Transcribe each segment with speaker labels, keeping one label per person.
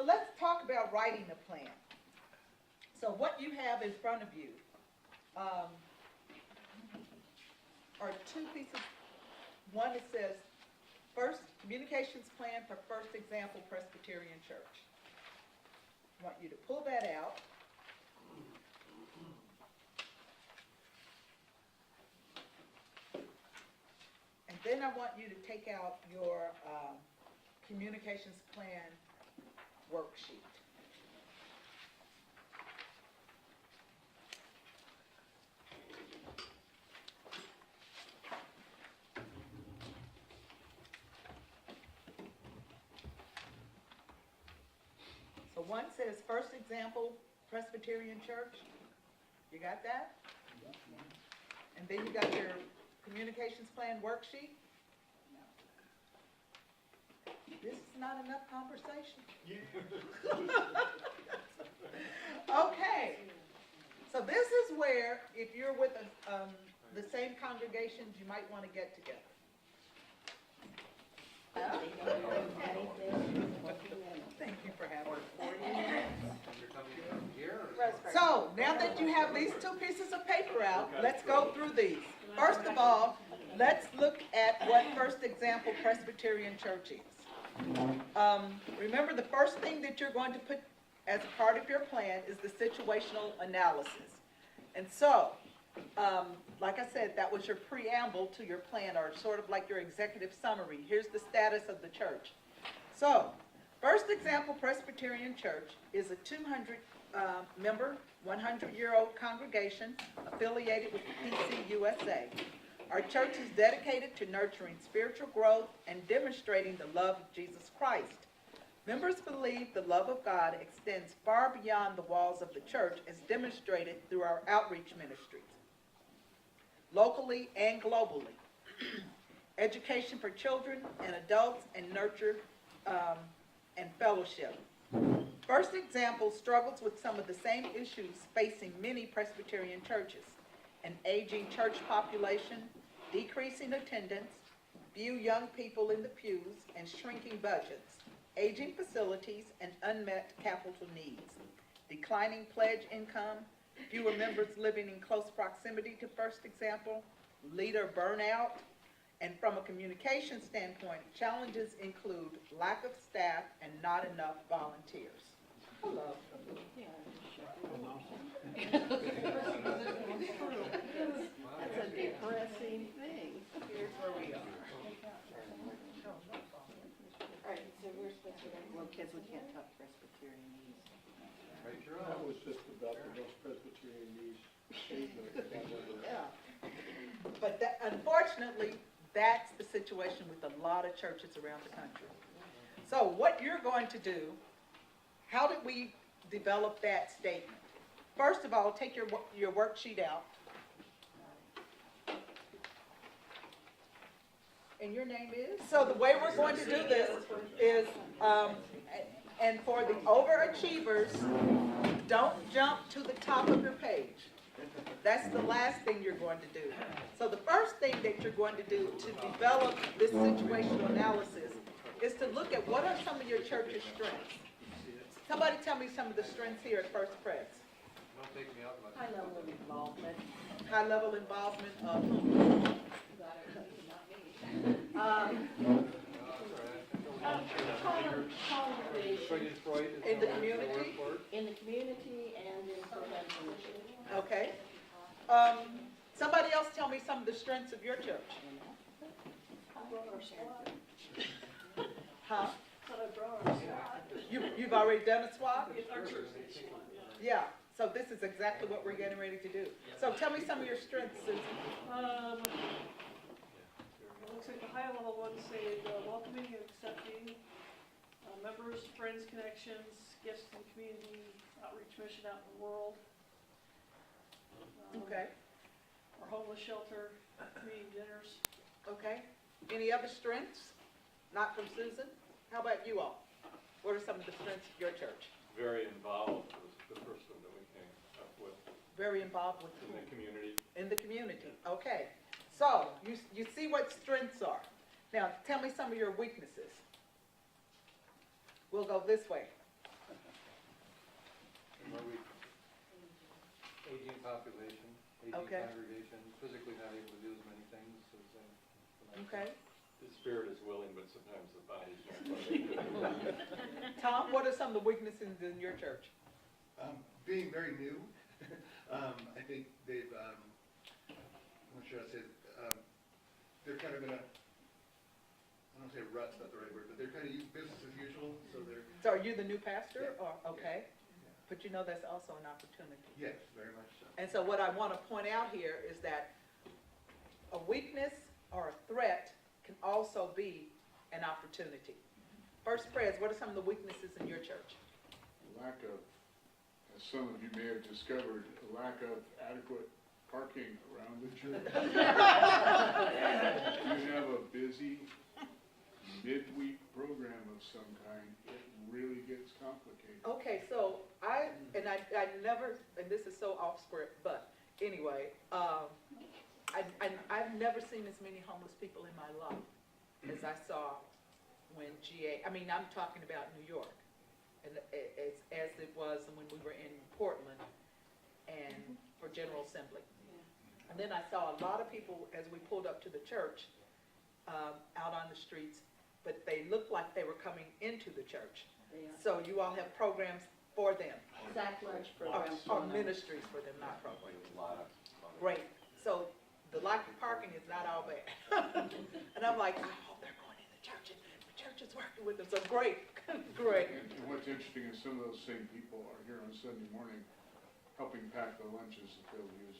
Speaker 1: let's talk about writing a plan. So what you have in front of you are two pieces. One, it says, First Communications Plan for First Example Presbyterian Church. I want you to pull that out. And then I want you to take out your Communications Plan worksheet. So one says First Example Presbyterian Church. You got that? And then you got your Communications Plan worksheet. This is not enough conversation. Okay. So this is where, if you're with the same congregations, you might want to get together. Thank you for having me. So, now that you have these two pieces of paper out, let's go through these. First of all, let's look at what First Example Presbyterian Church is. Remember, the first thing that you're going to put as a part of your plan is the situational analysis. And so, like I said, that was your preamble to your plan, or sort of like your executive summary. Here's the status of the church. So, First Example Presbyterian Church is a 200-member, 100-year-old congregation affiliated with the PCUSA. Our church is dedicated to nurturing spiritual growth and demonstrating the love of Jesus Christ. Members believe the love of God extends far beyond the walls of the church, as demonstrated through our outreach ministries, locally and globally. Education for children and adults, and nurture and fellowship. First Example struggles with some of the same issues facing many Presbyterian churches: an aging church population, decreasing attendance, few young people in the pews, and shrinking budgets, aging facilities, and unmet capital needs, declining pledge income, fewer members living in close proximity to First Example, leader burnout, and from a communication standpoint, challenges include lack of staff and not enough volunteers. Hello.
Speaker 2: That's a depressing thing.
Speaker 1: Here's where we are.
Speaker 2: All right, so we're supposed to, well, kids, we can't talk Presbyterianese.
Speaker 3: That was just about the most Presbyterian statement I've ever.
Speaker 1: Yeah. But that, unfortunately, that's the situation with a lot of churches around the country. So what you're going to do, how did we develop that statement? First of all, take your worksheet out. And your name is? So the way we're going to do this is, and for the overachievers, don't jump to the top of your page. That's the last thing you're going to do. So the first thing that you're going to do to develop this situational analysis is to look at what are some of your church's strengths. Somebody tell me some of the strengths here at First Pres.
Speaker 2: High level of involvement.
Speaker 1: High level involvement of whom? In the community?
Speaker 2: In the community and in prevention.
Speaker 1: Okay. Somebody else tell me some of the strengths of your church. Huh? You've already done a SWOT? Yeah. So this is exactly what we're getting ready to do. So tell me some of your strengths, Susan.
Speaker 4: It looks like the high level ones say welcoming and accepting, members, friends, connections, gifts to the community, outreach mission out in the world.
Speaker 1: Okay.
Speaker 4: Our homeless shelter, community dinners.
Speaker 1: Okay. Any other strengths? Not from Susan? How about you all? What are some of the strengths of your church?
Speaker 5: Very involved was the first one that we came up with.
Speaker 1: Very involved with
Speaker 5: In the community.
Speaker 1: In the community. Okay. So you see what strengths are. Now tell me some of your weaknesses. We'll go this way.
Speaker 6: more weakness. Aging population, aging
Speaker 1: Okay.
Speaker 6: congregation, physically not able to do as many things as they.
Speaker 1: Okay.
Speaker 5: The spirit is willing, but sometimes the body's not.
Speaker 1: Tom, what are some of the weaknesses in your church?
Speaker 7: Being very new, I think they've, what should I say, they're kind of in a, I don't say rut's not the right word, but they're kind of business as usual, so they're,
Speaker 1: So are you the new pastor,
Speaker 7: Yeah.
Speaker 1: or, okay? But you know that's also an opportunity.
Speaker 7: yes, very much so.
Speaker 1: And so what I want to point out here is that a weakness or a threat can also be an opportunity. First, Prez, what are some of the weaknesses in your church?
Speaker 8: Lack of, as some of you may have discovered, a lack of adequate parking around the church. If you have a busy midweek program of some kind, it really gets complicated.
Speaker 1: Okay, so I never, and this is so off script, but anyway, I've never seen as many homeless people in my life as I saw when I'm talking about New York, and as it was when we were in Portland and for General Assembly. And then I saw a lot of people as we pulled up to the church, out on the streets, but they looked like they were coming into the church. So you all have programs for them,
Speaker 2: Sack lunch
Speaker 1: or
Speaker 2: programs.
Speaker 1: ministries for them, not programs. Great. So the lack of parking is not all bad. And I'm like, I hope they're going in the church and the church is working with them. So great, great.
Speaker 8: And what's interesting is some of those same people are here on Sunday morning helping pack the lunches that they'll use.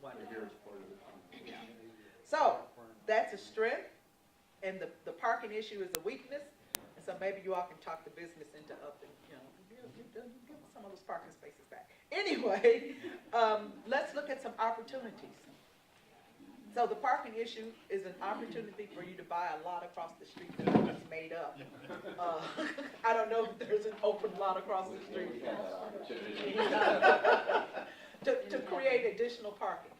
Speaker 8: They're here as part of the conference.
Speaker 1: So that's a strength, and the parking issue is a weakness. And so maybe you all can talk the business into up and, give some of those parking spaces back. Anyway, let's look at some opportunities. So the parking issue is an opportunity for you to buy a lot across the street that's made up. I don't know if there's an open lot across the street. To create additional parking.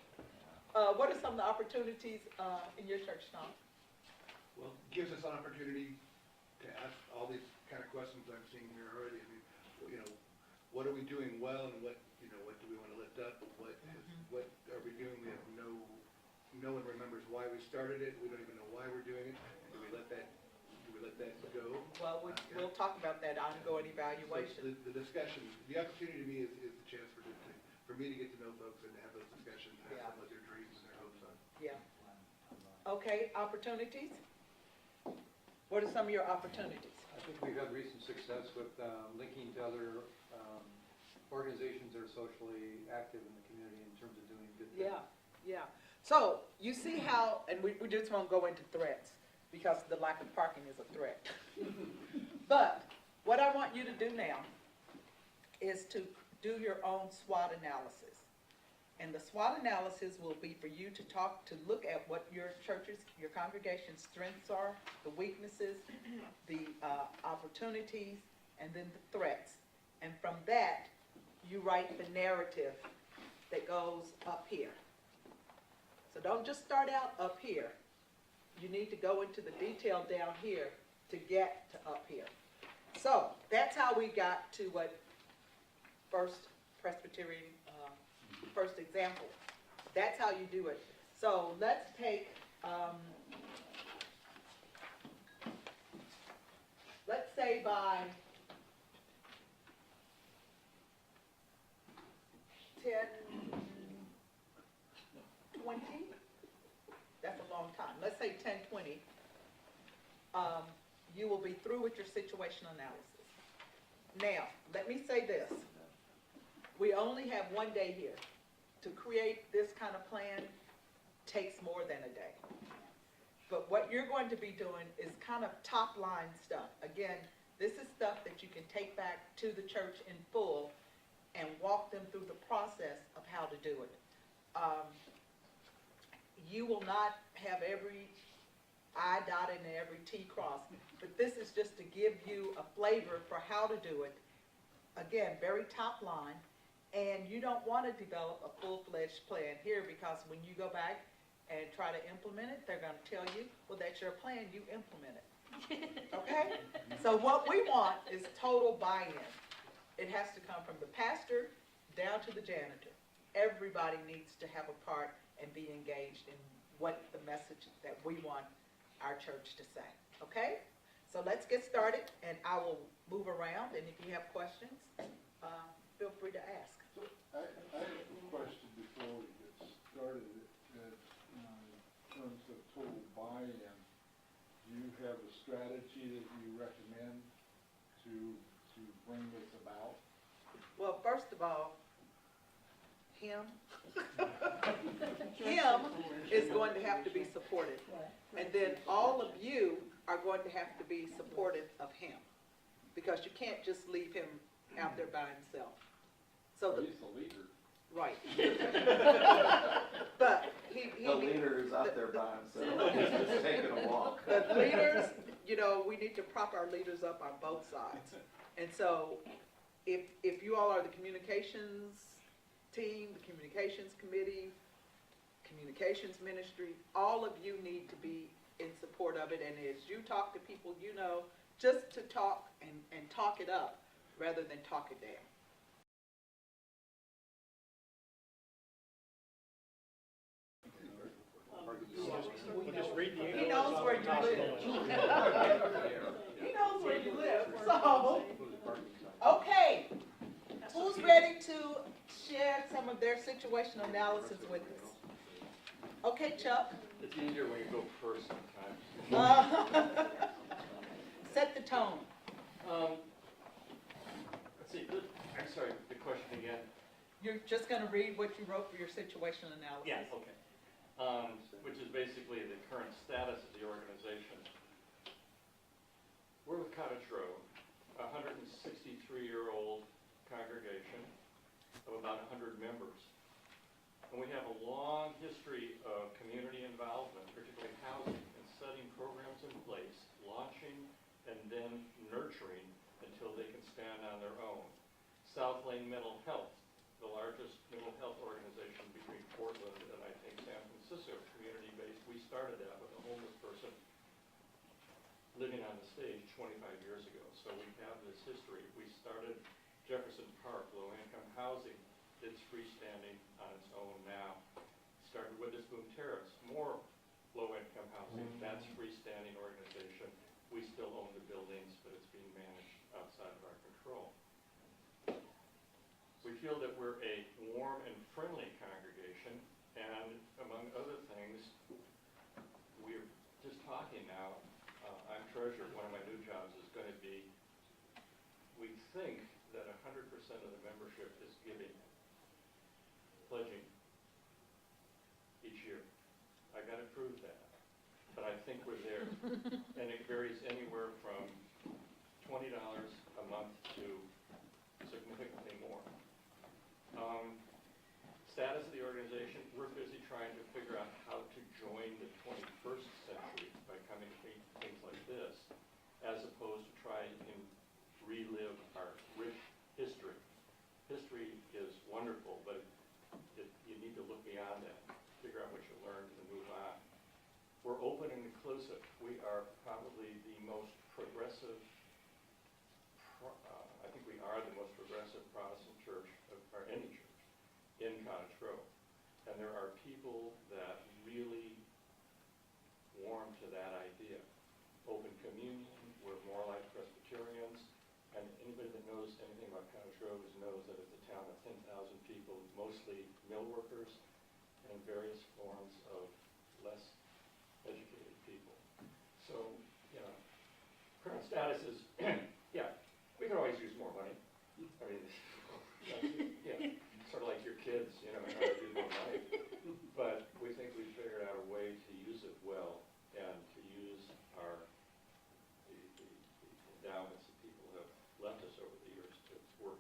Speaker 1: What are some of the opportunities in your church, Tom?
Speaker 7: Well, it gives us an opportunity to ask all these kind of questions I'm seeing here already. I mean, what are we doing well, and what do we want to lift up? What are we doing? We have no one remembers why we started it. We don't even know why we're doing it. Do we let that go?
Speaker 1: Well, we'll talk about that ongoing evaluation.
Speaker 7: So the discussion, the opportunity to me is the chance for me to get to know folks and to have those discussions, and
Speaker 1: Yeah.
Speaker 7: ask them what their dreams and their hopes are.
Speaker 1: Yeah. Okay, opportunities? What are some of your opportunities?
Speaker 6: I think we've had recent success with linking to other organizations that are socially active in the community in terms of doing good things.
Speaker 1: Yeah. So you see how, and we just won't go into threats because the lack of parking is a threat. But what I want you to do now is to do your own SWOT analysis. And the SWOT analysis will be for you to look at what your church's, your congregation's strengths are, the weaknesses, the opportunities, and then the threats. And from that, you write the narrative that goes up here. So don't just start out up here. You need to go into the detail down here to get to up here. So that's how we got to what First Presbyterian, first example. That's how you do it. So let's take, let's say by 10:20. That's a long time. Let's say 10:20. You will be through with your situation analysis. Now, let me say this. We only have one day here. To create this kind of plan takes more than a day. But what you're going to be doing is kind of top line stuff. Again, this is stuff that you can take back to the church in full and walk them through the process of how to do it. You will not have every I dotted and every T crossed, but this is just to give you a flavor for how to do it. Again, very top line, and you don't want to develop a full-fledged plan here because when you go back and try to implement it, they're going to tell you, well, that's your plan, you implement it. Okay? So what we want is total buy-in. It has to come from the pastor down to the janitor. Everybody needs to have a part and be engaged in what the message that we want our church to say, okay? So let's get started, and I will move around, and if you have questions, feel free to ask.
Speaker 8: I have a question before we get started, that, in terms of total buy-in, do you have a strategy that you recommend to bring this about?
Speaker 1: Well, first of all, him is going to have to be supported. And then all of you are going to have to be supportive of him, because you can't just leave him out there by himself. So
Speaker 8: He's the leader.
Speaker 1: right. But
Speaker 9: The leader is out there by himself, he's just taking a walk.
Speaker 1: the leaders, we need to prop our leaders up on both sides. And so if you all are the communications team, the communications committee, communications ministry, all of you need to be in support of it. And as you talk to people, just to talk and talk it up rather than talk it down.
Speaker 3: We'll just read the
Speaker 1: He
Speaker 3: emails
Speaker 1: knows
Speaker 3: off
Speaker 1: where
Speaker 3: the
Speaker 1: you
Speaker 3: top of
Speaker 1: live.
Speaker 3: the
Speaker 1: He knows where you live, so. Okay, who's ready to share some of their situational analysis with us? Okay, Chuck.
Speaker 5: It's easier when you go first sometimes.
Speaker 1: Set the tone.
Speaker 5: Let's see, I'm sorry, the question again.
Speaker 1: You're just gonna read what you wrote for your situational analysis.
Speaker 5: Yeah, okay. Which is basically the current status of the organization. We're with Cottage Road, a 163-year-old congregation of about 100 members. And we have a long history of community involvement, particularly housing, and setting programs in place, launching, and then nurturing until they can stand on their own. South Lane Mental Health, the largest mental health organization between Portland and I think San Francisco, community-based. We started that with a homeless person living on the stage 25 years ago. So we have this history. We started Jefferson Park, low-income housing. It's freestanding on its own now. Started Witherspoon Terrace, more low-income housing. That's freestanding organization. We still own the buildings, but it's being managed outside of our control. We feel that we're a warm and friendly congregation, and among other things, we're just talking now, I'm treasurer, one of my new jobs is going to be, we think that 100% of the membership is giving, pledging each year. I got to prove that, but I think we're there, and it varies anywhere from $20 a month to significantly more. Status of the organization, we're busy trying to figure out how to join the 21st century by coming to things like this, as opposed to trying to relive our rich history. History is wonderful, but you need to look beyond that, figure out what you learned and move on. We're open and inclusive. We are probably the most progressive, I think we are the most progressive Protestant church, or any church, in Cottage Grove. And there are people that really warm to that idea. Open communion, we're more like Presbyterians, and anybody that knows anything about Cottage Grove knows that it's a town of 10,000 people, mostly mill workers and various forms of less educated people. So, current status is, yeah, we could always use more money. I mean, sort of like your kids, how to do more money. But we think we figured out a way to use it well and to use the endowments that people have left us over the years to work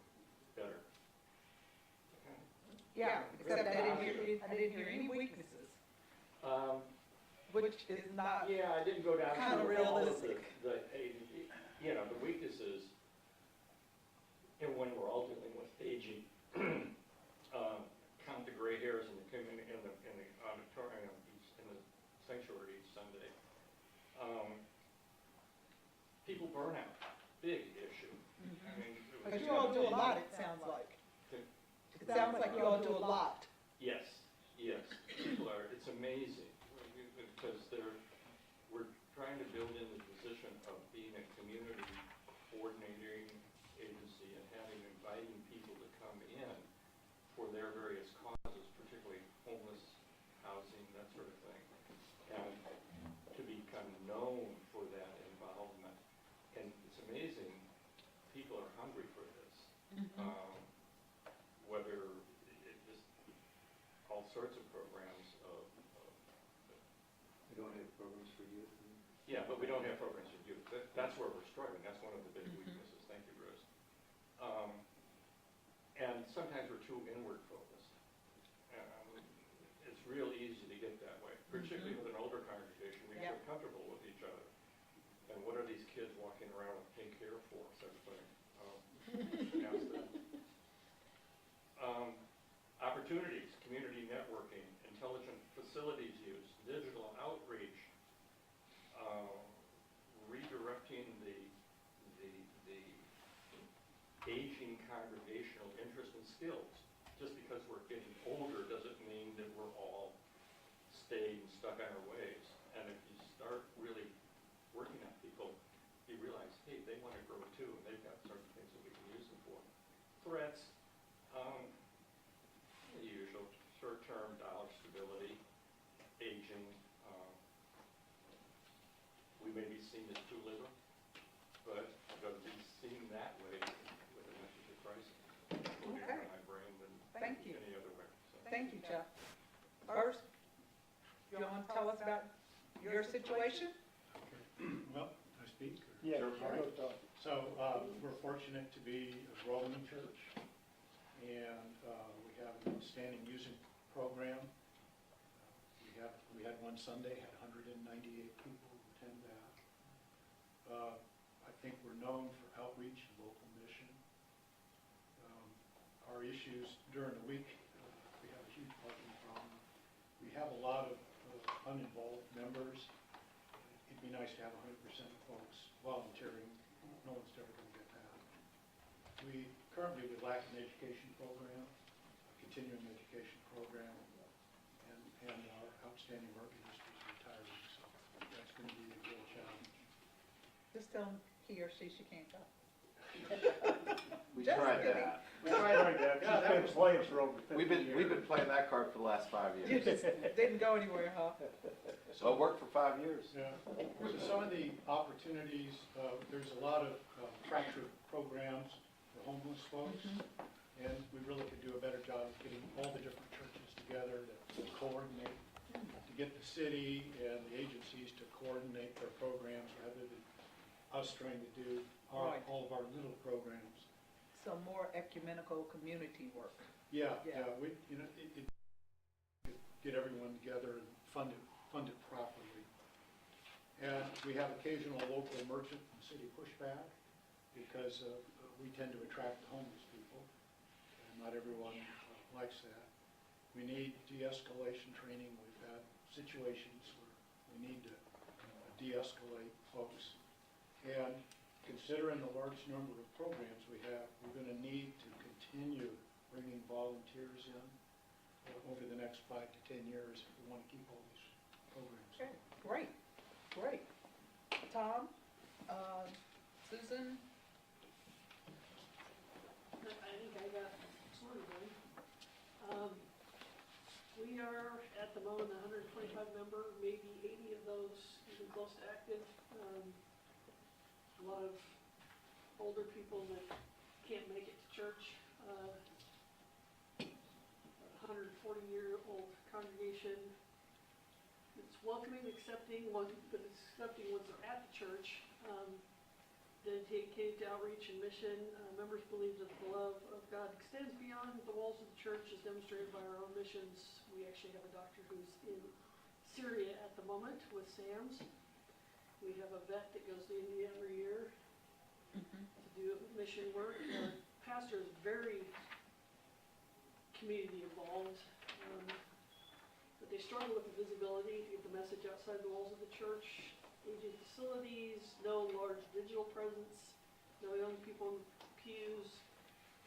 Speaker 5: better. Okay.
Speaker 1: Yeah, except I didn't hear any weaknesses, which is not
Speaker 5: Yeah, I didn't go down
Speaker 1: kind of
Speaker 5: through all of
Speaker 1: realistic.
Speaker 5: the weaknesses, and when we're all dealing with aging, count the gray hairs in the auditorium, in the sanctuary each Sunday. People burn out, big issue. I mean,
Speaker 1: But you all do a lot Sounds like you all do a lot.
Speaker 5: Yes, yes, people are, it's amazing, because we're trying to build in the position of being a community coordinating agency and inviting people to come in for their various causes, particularly homeless, housing, that sort of thing, and to become known for that involvement. And it's amazing, people are hungry for this. Whether just all sorts of programs
Speaker 6: We don't have programs for youth.
Speaker 5: yeah, but we don't have programs for youth. That's where we're struggling. That's one of the big weaknesses. Thank you, Bruce. And sometimes we're too inward focused. It's real easy to get that way, particularly with an older congregation. We feel comfortable with each other. And what are these kids walking around with pink hair for, sort of thing? Ask them. Opportunities, community networking, intelligent facilities use, digital outreach, redirecting the aging congregational interest and skills. Just because we're getting older doesn't mean that we're all staying stuck on our ways. And if you start really working on people, you realize, hey, they want to grow too, and they've got certain things that we can use them for. Threats, the usual, short-term dollar stability, aging. We may be seen as too liberal, but I'd rather be seen that way with a message of Christ, including
Speaker 1: Okay.
Speaker 5: my brain than
Speaker 1: Thank you.
Speaker 5: any other way. So.
Speaker 1: Thank you, Jeff. First, you want to tell us about your situation?
Speaker 3: Well, can I speak? or-
Speaker 8: Yeah,
Speaker 3: All right.
Speaker 8: go talk.
Speaker 3: So, we're fortunate to be a growing church, and we have an outstanding music program. We had one Sunday, had 198 people attend that. I think we're known for outreach and local mission. Our issues during the week, we have a huge parking problem. We have a lot of uninvolved members. It'd be nice to have 100% of folks volunteering. No one's ever going to get that. We currently lack an education program, a continuing education program, and our outstanding organist is retiring, so that's going to be a real challenge.
Speaker 1: Just tell him he or she can't go.
Speaker 9: We
Speaker 1: Just
Speaker 9: tried
Speaker 1: kidding.
Speaker 9: that.
Speaker 8: We tried that.
Speaker 3: Yeah, that
Speaker 8: She's been
Speaker 3: was-
Speaker 8: playing for over 50
Speaker 9: We've
Speaker 8: years.
Speaker 9: been playing that card for the last 5
Speaker 1: You
Speaker 9: years.
Speaker 1: just didn't go anywhere, huh?
Speaker 9: So it worked for 5 years.
Speaker 3: Yeah. So some of the opportunities, there's a lot of fractured programs for homeless folks, and we really could do a better job of getting all the different churches together to coordinate, to get the city and the agencies to coordinate their programs rather than us trying to do
Speaker 1: Right.
Speaker 3: all of our little programs.
Speaker 1: So more ecumenical community work.
Speaker 3: Yeah,
Speaker 1: Yeah.
Speaker 3: we, get everyone together and fund it properly. And we have occasional local merchant and city pushback because we tend to attract the homeless people, and not everyone likes that. We need de-escalation training. We've had situations where we need to de-escalate folks. And considering the large number of programs we have, we're going to need to continue bringing volunteers in over the next 5 to 10 years if we want to keep all these programs.
Speaker 1: Okay, great, great. Tom, Susan,
Speaker 4: I think I got sort of done. We are at the moment 125 member, maybe 80 of those even close to active. A lot of older people that can't make it to church. 140-year-old congregation. It's welcoming, accepting, but it's accepting once they're at the church. Dedicated to outreach and mission. Members believe that the love of God extends beyond the walls of the church, as demonstrated by our own missions. We actually have a doctor who's in Syria at the moment with SAMS. We have a vet that goes to India every year to do mission work. Our pastor is very community involved, but they struggle with the visibility to get the message outside the walls of the church. Aging facilities, no large digital presence, no young people in pews,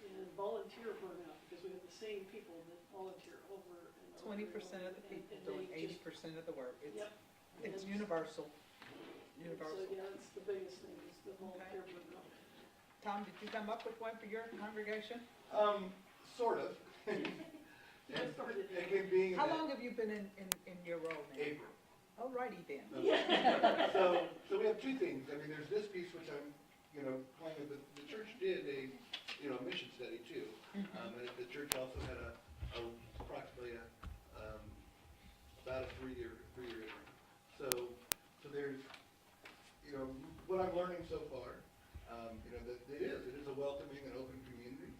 Speaker 4: and volunteer burnout, because we have the same people that volunteer over and over.
Speaker 1: 20% of the people doing 80% of the work.
Speaker 4: Yep.
Speaker 1: It's
Speaker 4: And-
Speaker 1: universal.
Speaker 4: So,
Speaker 1: Universal.
Speaker 4: yeah, that's the biggest thing, is the volunteer burnout.
Speaker 1: Tom, did you come up with one for your congregation?
Speaker 7: Sort of.
Speaker 4: Just started.
Speaker 7: Again, being in
Speaker 1: How
Speaker 7: that
Speaker 1: long have you been in your role now?
Speaker 7: April.
Speaker 1: Alrighty then.
Speaker 7: So we have two things. I mean, there's this piece which I'm, playing with. The church did a, mission study too. And the church also had approximately about a three-year interim. So there's, what I'm learning so far, that it is a welcoming and open community.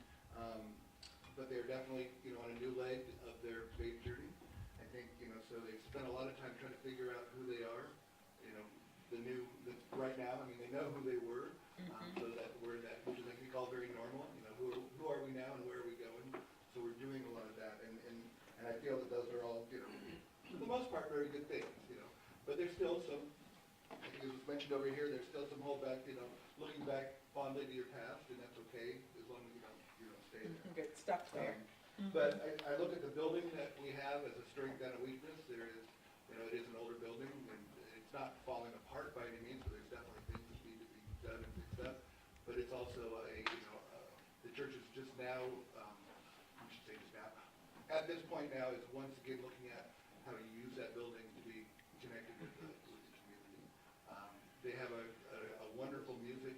Speaker 7: But they're definitely, on a new leg of their faith journey. I think, so they've spent a lot of time trying to figure out who they are. Right now, I mean, they know who they were, so that we're in that, which is like we call very normal. Who are we now and where are we going? So we're doing a lot of that, and I feel that those are all, for the most part, very good things, But there's still some, I think it was mentioned over here, there's still some holdback, looking back fondly to your past, and that's okay, as long as you don't stay there.
Speaker 1: Get stuck there.
Speaker 7: But I look at the building that we have as a strength and a weakness. There is, it is an older building, and it's not falling apart by any means, so there's definitely things that need to be done and fixed up. But it's also the church is just now, I should say just now, at this point now is once again looking at how to use that building to be connected with the community. They have a wonderful music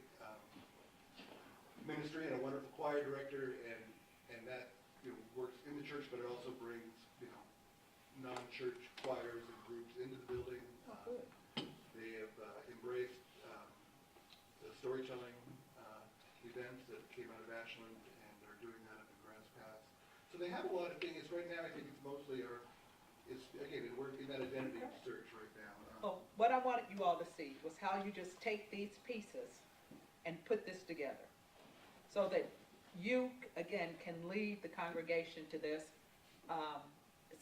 Speaker 7: ministry and a wonderful choir director, and that works in the church, but it also brings, non-church choirs and groups into the building. They have embraced the storytelling events that came out of Ashland, and are doing that up in Grants Pass. So they have a lot of things. Right now, I think it's mostly we're working that identity search right now.
Speaker 1: Well, what I wanted you all to see was how you just take these pieces and put this together, so that you, again, can lead the congregation to this,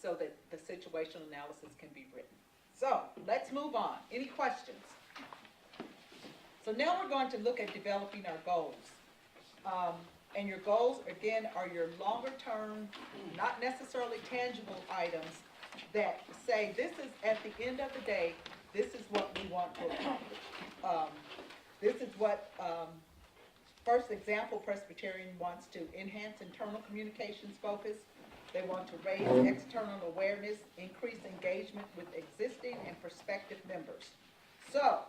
Speaker 1: so that the situational analysis can be written. So, let's move on. Any questions? So now we're going to look at developing our goals. And your goals, again, are your longer term, not necessarily tangible items that say, this is, at the end of the day, this is what we want to accomplish. This is what, first example, Presbyterian wants to enhance internal communications focus. They want to raise external awareness, increase engagement with existing and prospective members. So,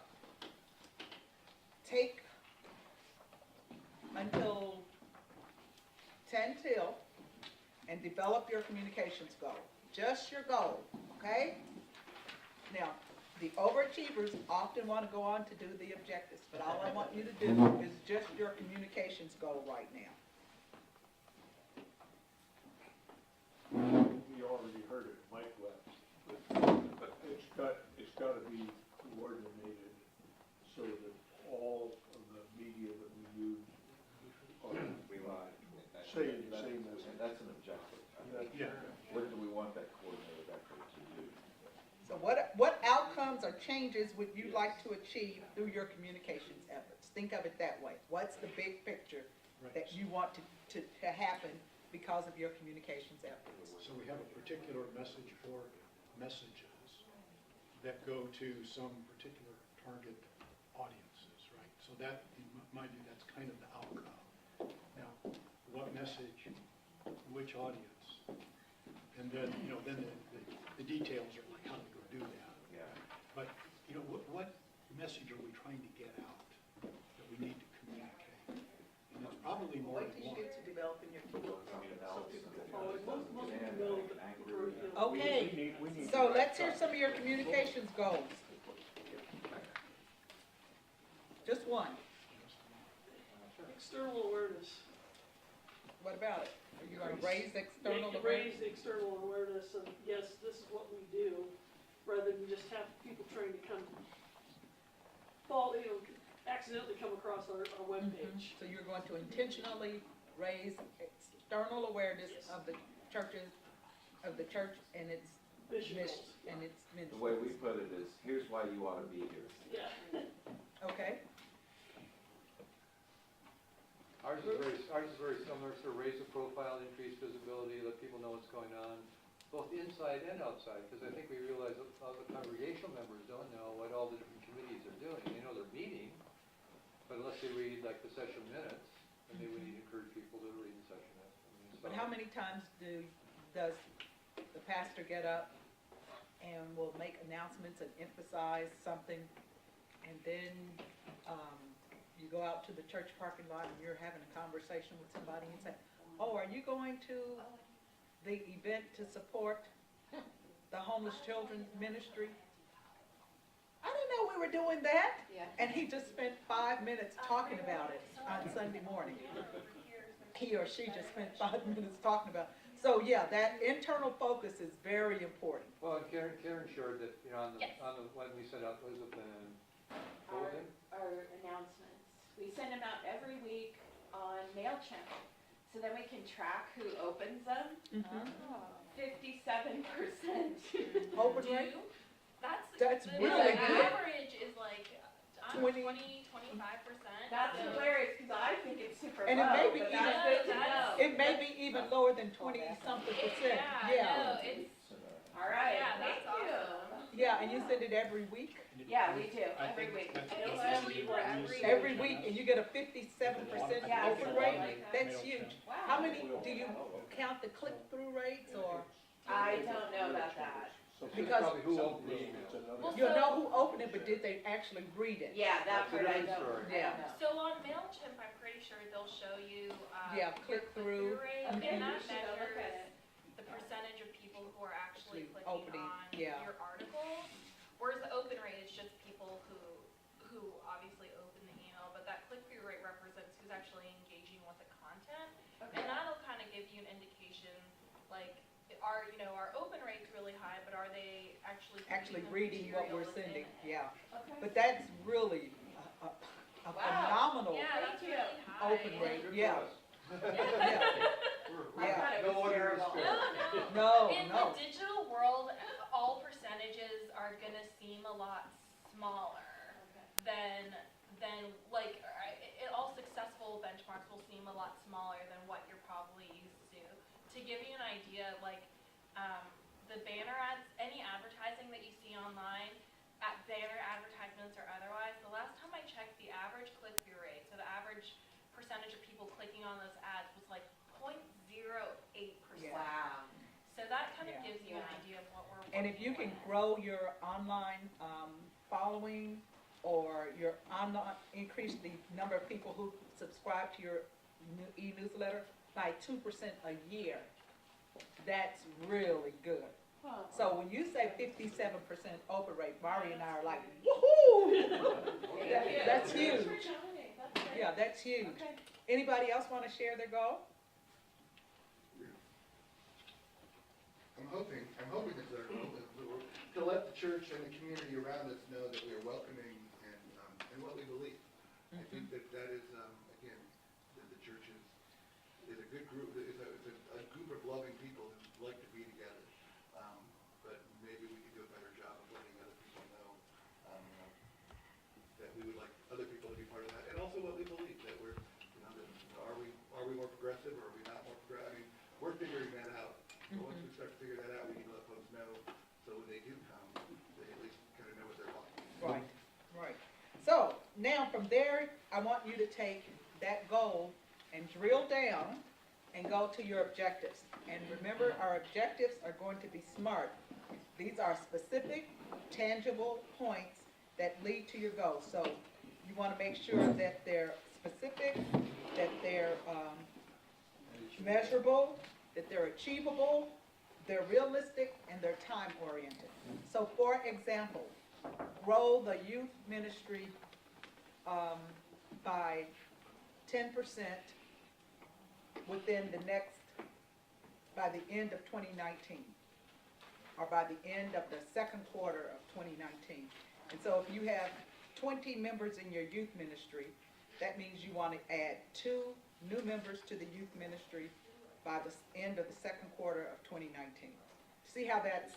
Speaker 1: take until 10 till and develop your communications goal. Just your goal, okay? Now, the overachievers often want to go on to do the objectives, but all I want you to do is just your communications goal right now.
Speaker 8: We already heard it, Mike left. It's got to be coordinated so that all of the media that we use are same as.
Speaker 9: And that's an objective.
Speaker 8: Yeah.
Speaker 9: What do we want that coordinated effort to do?
Speaker 1: So what outcomes or changes would you like to achieve through your communications efforts? Think of it that way. What's the big picture that you want to happen because of your communications efforts?
Speaker 3: So we have a particular message or messages that go to some particular target audiences, right? So that, in my view, that's kind of the outcome. Now, what message, which audience? And then, then the details are like how to go do that.
Speaker 9: Yeah.
Speaker 3: But, what message are we trying to get out that we need to communicate? And it's probably more
Speaker 1: Wait
Speaker 3: than
Speaker 1: till you
Speaker 3: one.
Speaker 1: get to developing your goals.
Speaker 4: So people can follow it. Most people know that.
Speaker 1: Okay, so let's hear some of your communications goals. Just one.
Speaker 4: External awareness.
Speaker 1: What about it? Are you going to raise external
Speaker 4: Raise
Speaker 1: awareness?
Speaker 4: the external awareness of, yes, this is what we do, rather than just have people trying to come, accidentally come across our webpage.
Speaker 1: So you're going to intentionally raise external awareness of the church and its
Speaker 4: Mission
Speaker 1: mission
Speaker 4: goals.
Speaker 1: and its
Speaker 9: The
Speaker 1: ministry.
Speaker 9: way we put it is, here's why you ought to be here.
Speaker 4: Yeah.
Speaker 1: Okay.
Speaker 6: Ours is very similar, sort of raise the profile, increase visibility, let people know what's going on, both inside and outside, because I think we realize that a lot of the congregational members don't know what all the different committees are doing. They know they're meeting, but unless they read like the session minutes, then maybe we need to encourage people to read the session minutes. I mean,
Speaker 1: But
Speaker 6: so-
Speaker 1: how many times does the pastor get up and will make announcements and emphasize something, and then, you go out to the church parking lot and you're having a conversation with somebody and say, oh, are you going to the event to support the homeless children's ministry? I didn't know we were doing that.
Speaker 2: Yeah.
Speaker 1: And he just spent 5 minutes talking about it on Sunday morning. He or she just spent 5 minutes talking about it. So yeah, that internal focus is very important.
Speaker 6: Well, and Karen shared that, you know, on the, when we sent out, what is it,
Speaker 10: Our announcements. We send them out every week on MailChimp, so then we can track who opens them. 57%
Speaker 1: Open
Speaker 10: do.
Speaker 1: rate?
Speaker 11: That's
Speaker 1: Really
Speaker 11: the
Speaker 1: good.
Speaker 11: average is like, I don't know,
Speaker 1: 20.
Speaker 11: 25%.
Speaker 10: That's hilarious, because I think it's super
Speaker 1: And it
Speaker 10: low,
Speaker 1: may be
Speaker 10: but
Speaker 1: even-
Speaker 10: that's good to know.
Speaker 1: It may be even lower than 20-something percent.
Speaker 11: Yeah, no, it's,
Speaker 10: All right,
Speaker 11: yeah,
Speaker 10: thank
Speaker 11: that's
Speaker 10: you.
Speaker 11: awesome.
Speaker 1: Yeah, and you send it every week?
Speaker 10: Yeah, we do,
Speaker 3: I
Speaker 10: every
Speaker 3: think
Speaker 10: week.
Speaker 3: that's-
Speaker 11: It's
Speaker 10: It'll
Speaker 11: usually
Speaker 10: be
Speaker 11: for
Speaker 10: every
Speaker 1: Every week, and you get a 57%
Speaker 10: Yeah,
Speaker 1: open
Speaker 10: something
Speaker 1: rate?
Speaker 10: like that.
Speaker 1: That's huge.
Speaker 10: Wow.
Speaker 1: How many, do you count the click-through rates, or
Speaker 10: I don't know about that.
Speaker 1: Because-
Speaker 6: probably who opened the email.
Speaker 11: Well,
Speaker 1: you know
Speaker 11: so,
Speaker 1: who opened it, but did they actually read it?
Speaker 10: Yeah, that
Speaker 6: That's a
Speaker 10: part I
Speaker 6: different
Speaker 10: don't,
Speaker 6: story.
Speaker 10: I
Speaker 1: Yeah.
Speaker 10: don't know.
Speaker 11: so on MailChimp, I'm pretty sure they'll show you,
Speaker 1: Yeah,
Speaker 11: your
Speaker 1: click-through.
Speaker 11: rate,
Speaker 1: Mhm.
Speaker 11: and that
Speaker 10: You should go look at
Speaker 11: measures
Speaker 10: it.
Speaker 11: the percentage of people who are actually
Speaker 1: Actually
Speaker 11: clicking
Speaker 1: opening,
Speaker 11: on
Speaker 1: yeah.
Speaker 11: your articles. Whereas the open rate is just people who obviously open the email, but that click-through rate represents who's actually engaging with the content. And that'll kind of give you an indication, like, our open rate's really high, but are they actually
Speaker 1: Actually
Speaker 11: the
Speaker 1: reading what we're
Speaker 11: material within
Speaker 1: sending,
Speaker 11: it?
Speaker 1: yeah.
Speaker 10: Okay.
Speaker 1: But that's really a
Speaker 10: Wow.
Speaker 1: phenomenal
Speaker 11: Yeah, that's
Speaker 10: Thank you.
Speaker 11: really high.
Speaker 1: open rate,
Speaker 6: Good for
Speaker 1: yeah.
Speaker 6: us.
Speaker 1: Yeah.
Speaker 10: I
Speaker 1: Yeah.
Speaker 10: thought it
Speaker 6: No
Speaker 10: was
Speaker 6: wonder it's
Speaker 10: terrible.
Speaker 6: good.
Speaker 1: No,
Speaker 11: In
Speaker 1: no.
Speaker 11: the digital world, all percentages are gonna seem a lot smaller than like, all successful benchmarks will seem a lot smaller than what you're probably used to. To give you an idea, like, the banner ads, any advertising that you see online, at banner advertisements or otherwise, the last time I checked, the average click-through rate, so the average percentage of people clicking on those ads was like 0.08%.
Speaker 10: Wow.
Speaker 11: So that kind of
Speaker 1: Yeah.
Speaker 11: gives you an
Speaker 10: Yeah.
Speaker 11: idea of what we're
Speaker 1: And if you
Speaker 11: working
Speaker 1: can
Speaker 11: with.
Speaker 1: grow your online following, or your online, increase the number of people who subscribe to your e-newsletter by 2% a year, that's really good.
Speaker 10: Huh.
Speaker 1: So when you say 57% open rate, Mari and I are like, woohoo! That's huge.
Speaker 10: Thanks for telling me. That's great.
Speaker 1: Yeah, that's huge.
Speaker 10: Okay.
Speaker 1: Anybody else want to share their goal?
Speaker 7: I'm hoping that they're, to let the church and the community around us know that we are welcoming and what we believe. I think that is, again, that the church is a good group, is a group of loving people who like to be together. But maybe we could do a better job of letting other people know, that we would like other people to be part of that, and also what we believe, that we're, are we more progressive, or are we not more progressive? I mean, we're figuring that out. But once we start to figure that out, we need to let folks know, so when they do come, they at least kind of know what they're talking about.
Speaker 1: Right, right. So now from there, I want you to take that goal and drill down and go to your objectives. And remember, our objectives are going to be SMART. These are specific, tangible points that lead to your goal. So you want to make sure that they're specific, that they're measurable, that they're achievable, they're realistic, and they're time-oriented. So for example, grow the youth ministry by 10% within the next, by the end of 2019, or by the end of the second quarter of 2019. And so if you have 20 members in your youth ministry, that means you want to add 2 new members to the youth ministry by the end of the second quarter of 2019. See how that's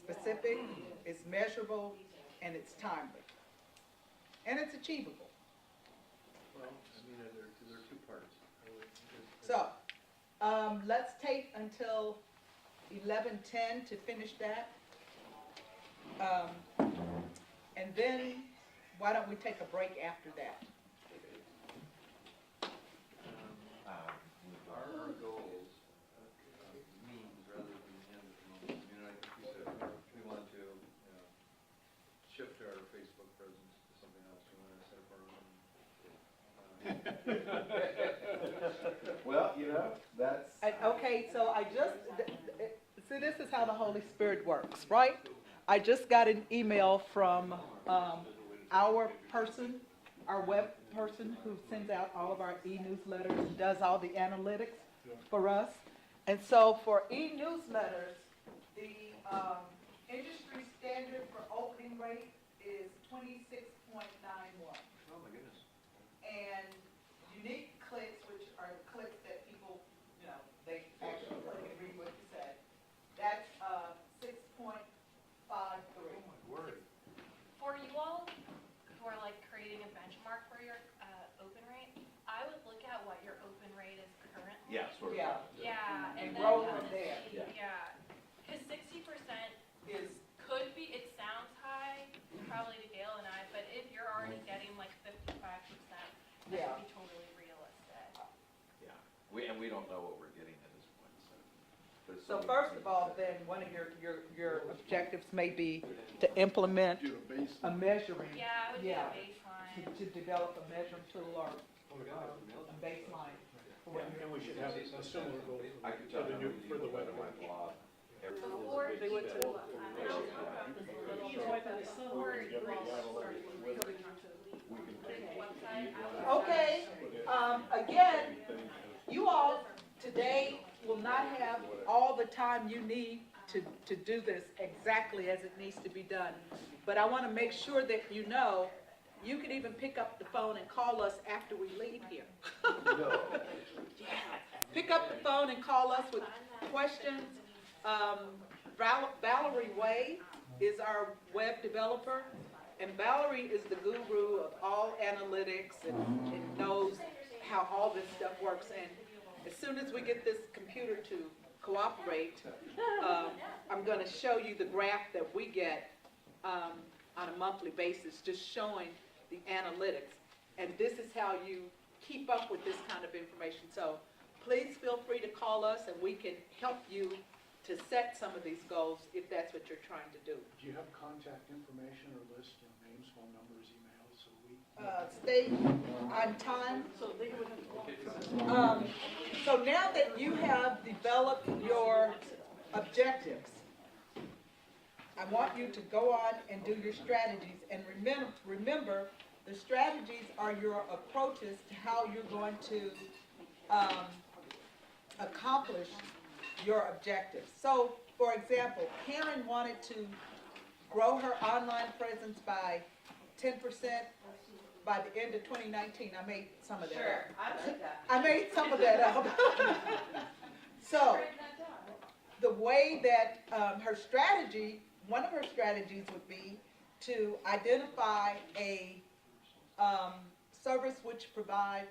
Speaker 1: specific, it's measurable, and it's timely. And it's achievable.
Speaker 6: Well, I mean, there are 2 parts.
Speaker 1: So, let's take until 11:10 to finish that. And then, why don't we take a break after that?
Speaker 6: Our goals, means rather than end at the moment. I mean, like you said, we want to, shift our Facebook presence to something else. We want to set up our own.
Speaker 9: Well, that's.
Speaker 1: Okay, so I just, see, this is how the Holy Spirit works, right? I just got an email from our person, our web person who sends out all of our e-newsletters and does all the analytics for us. And so for e-newsletters, the industry standard for opening rate is 26.91.
Speaker 6: Oh, my goodness.
Speaker 1: And unique clicks, which are the clicks that people, they actually click and read what you said, that's 6.53.
Speaker 6: Oh, my word.
Speaker 11: For you all who are like creating a benchmark for your open rate, I would look at what your open rate is currently.
Speaker 9: Yeah, sort of.
Speaker 1: Yeah.
Speaker 11: Yeah,
Speaker 1: And
Speaker 11: and then
Speaker 1: grow
Speaker 11: kind
Speaker 1: from
Speaker 11: of
Speaker 1: there.
Speaker 11: see, yeah. Because 60%
Speaker 1: Is,
Speaker 11: could be, it sounds high, probably to Gail and I, but if you're already getting like 55%, that
Speaker 1: Yeah.
Speaker 11: would be totally realistic.
Speaker 9: Yeah, we don't know what we're getting at this point, so. But
Speaker 1: so first of all, then, one of your objectives may be to implement
Speaker 8: Do a base.
Speaker 1: a measuring,
Speaker 11: Yeah, I would do
Speaker 1: Yeah.
Speaker 11: a baseline.
Speaker 1: to develop a measuring tool or
Speaker 6: Oh, my God.
Speaker 1: a baseline. for what you're
Speaker 3: And we should have a similar goal
Speaker 9: I could
Speaker 3: for
Speaker 9: tell
Speaker 3: the
Speaker 9: you
Speaker 3: new, for the web.
Speaker 9: my blog.
Speaker 11: Before
Speaker 4: They went to-
Speaker 11: before you all started coming onto the website.
Speaker 1: Okay, again, you all today will not have all the time you need to do this exactly as it needs to be done. But I want to make sure that you can even pick up the phone and call us after we leave here.
Speaker 9: No.
Speaker 1: Pick up the phone and call us with questions. Valerie Way is our web developer, and Valerie is the guru of all analytics and knows how all this stuff works. And as soon as we get this computer to cooperate, I'm going to show you the graph that we get on a monthly basis, just showing the analytics. And this is how you keep up with this kind of information. So please feel free to call us, and we can help you to set some of these goals if that's what you're trying to do.
Speaker 3: Do you have contact information or list, names, phone numbers, emails, so we?
Speaker 1: Stay on time.
Speaker 4: So they would have to walk through.
Speaker 1: So now that you have developed your objectives, I want you to go on and do your strategies. And remember, the strategies are your approaches to how you're going to accomplish your objectives. So, for example, Karen wanted to grow her online presence by 10% by the end of 2019. I made some of that
Speaker 2: Sure,
Speaker 1: up.
Speaker 2: I like that.
Speaker 1: I made some of that up. So, the way that her strategy, one of her strategies would be to identify a service which provides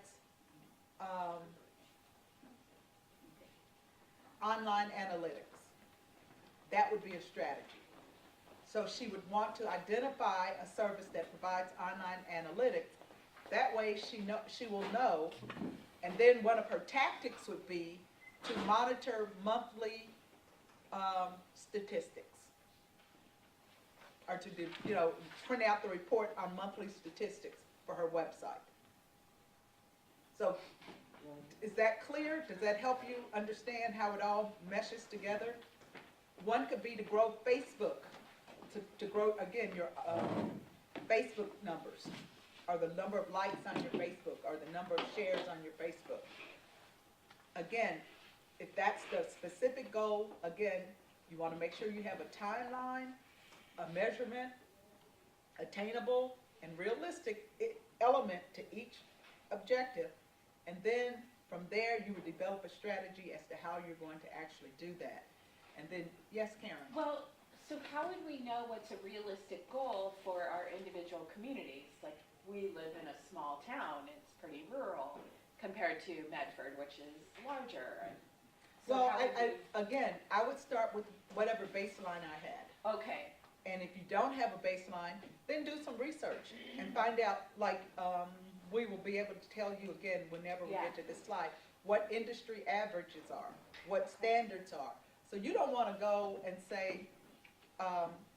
Speaker 1: online analytics. That would be a strategy. So she would want to identify a service that provides online analytics. That way she will know. And then one of her tactics would be to monitor monthly statistics. Or to do, print out the report on monthly statistics for her website. So, is that clear? Does that help you understand how it all meshes together? One could be to grow Facebook, to grow, again, your Facebook numbers, or the number of likes on your Facebook, or the number of shares on your Facebook. Again, if that's the specific goal, again, you want to make sure you have a timeline, a measurement, attainable and realistic element to each objective. And then from there, you would develop a strategy as to how you're going to actually do that. And then, yes, Karen?
Speaker 10: Well, so how would we know what's a realistic goal for our individual communities? Like, we live in a small town, it's pretty rural. compared to Medford, which is larger. And so
Speaker 1: Well,
Speaker 10: how would we-
Speaker 1: again, I would start with whatever baseline I had.
Speaker 10: Okay,
Speaker 1: And if you don't have a baseline, then do some research and find out, like, we will be able to tell you again whenever we
Speaker 10: Yeah.
Speaker 1: get to this slide, what industry averages are, what standards are. So you don't want to go and say,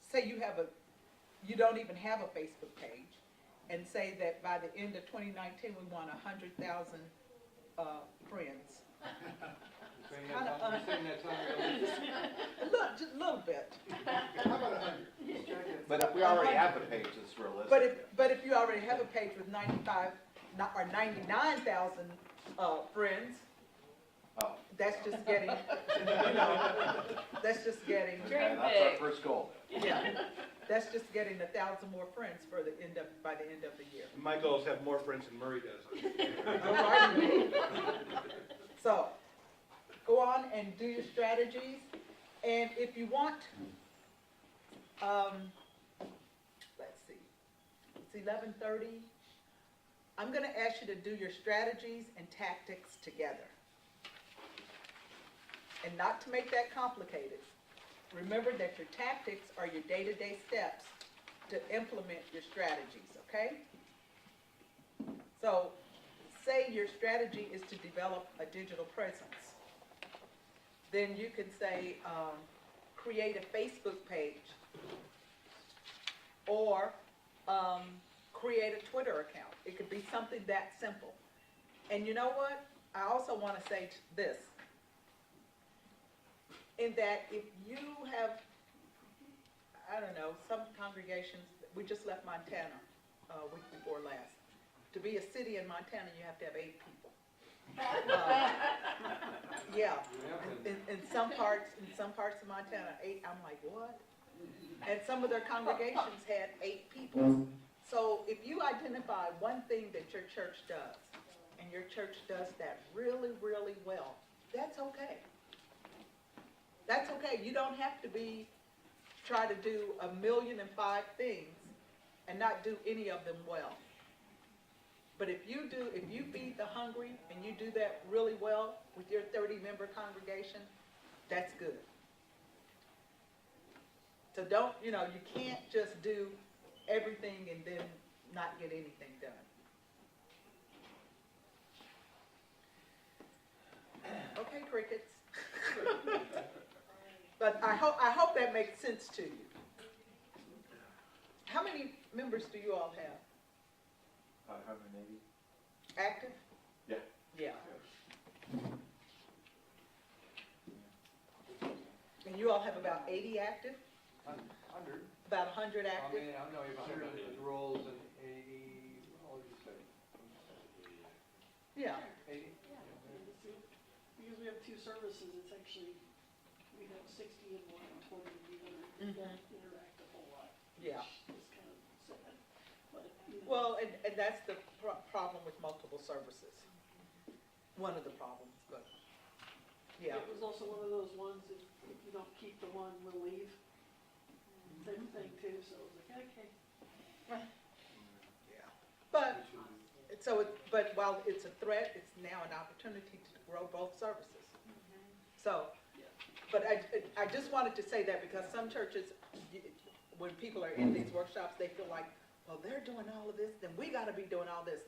Speaker 1: say you don't even have a Facebook page, and say that by the end of 2019, we want 100,000 friends.
Speaker 6: You're saying
Speaker 1: Kinda
Speaker 6: that's you're saying that's unrealistic?
Speaker 1: Just a little bit.
Speaker 7: How about 100?
Speaker 9: But if we already have a page that's realistic.
Speaker 1: But if you already have a page with 95 or 99,000 friends,
Speaker 9: Oh,
Speaker 1: that's just getting, you know, that's just getting,
Speaker 9: okay,
Speaker 10: Dream
Speaker 9: that's our
Speaker 10: big.
Speaker 9: first goal.
Speaker 1: yeah, that's just getting 1,000 more friends by the end of the year.
Speaker 7: My goal is to have more friends than Murray does.
Speaker 1: All right. So, go on and do your strategies, and if you want, let's see, it's 11:30. I'm gonna ask you to do your strategies and tactics together. And not to make that complicated. Remember that your tactics are your day-to-day steps to implement your strategies, okay? So, say your strategy is to develop a digital presence. Then you can say, create a Facebook page, or create a Twitter account. It could be something that simple. And you know what? I also want to say this, in that if you have, I don't know, some congregations, we just left Montana week before last. To be a city in Montana, you have to have 8 people. Yeah, in some parts of Montana, 8, I'm like, what? And some of their congregations had 8 people. So if you identify one thing that your church does, and your church does that really, really well, that's okay. That's okay. You don't have to try to do 1,000,005 things and not do any of them well. But if you feed the hungry and you do that really well with your 30-member congregation, that's good. So don't, you can't just do everything and then not get anything done. Okay, crickets. But I hope that makes sense to you. How many members do you all have?
Speaker 9: 180?
Speaker 1: Active?
Speaker 9: Yeah.
Speaker 1: Yeah. And you all have about 80 active?
Speaker 6: 100.
Speaker 1: About 100
Speaker 6: I
Speaker 1: active?
Speaker 6: mean, I don't know, you have 100 roles and 80, what would you say?
Speaker 1: Yeah.
Speaker 6: 80?
Speaker 4: Because we have 2 services, it's actually, we have 60 in one and 20 in the other. We
Speaker 1: Mhm.
Speaker 4: don't interact a whole lot.
Speaker 1: Yeah.
Speaker 4: It's kind of sad, but,
Speaker 1: Well, and that's the problem with multiple services. One of the problems, but, yeah.
Speaker 4: It was also one of those ones, if you don't keep the one, we'll leave. Type of thing too, so it was like, okay.
Speaker 1: Yeah. But, but while it's a threat, it's now an opportunity to grow both services. So, but I just wanted to say that because some churches, when people are in these workshops, they feel like, well, they're doing all of this, then we got to be doing all this.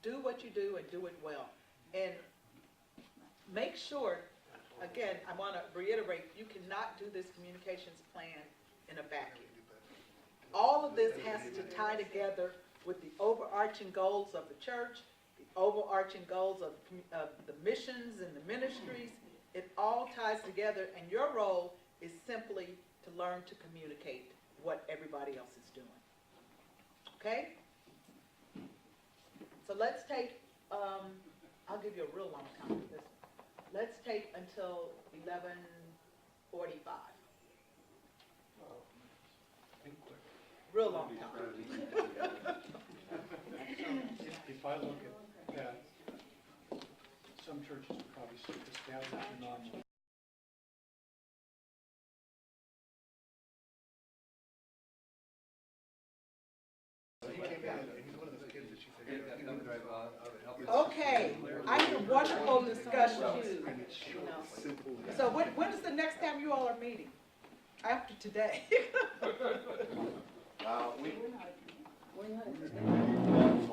Speaker 1: Do what you do and do it well. And make sure, again, I want to reiterate, you cannot do this communications plan in a vacuum. All of this has to tie together with the overarching goals of the church, the overarching goals of the missions and the ministries. It all ties together, and your role is simply to learn to communicate what everybody else is doing. Okay? So let's take, I'll give you a real long time for this one. Let's take until 11:45. Real long time.
Speaker 3: If I look at that, some churches would probably establish a nominal.
Speaker 7: He came in and he's one of those kids that she said,
Speaker 6: Help us.
Speaker 1: Okay, I
Speaker 2: choose,
Speaker 7: And it's
Speaker 2: you know.
Speaker 7: short, simple.
Speaker 1: So when is the next time you all are meeting? After today?
Speaker 9: A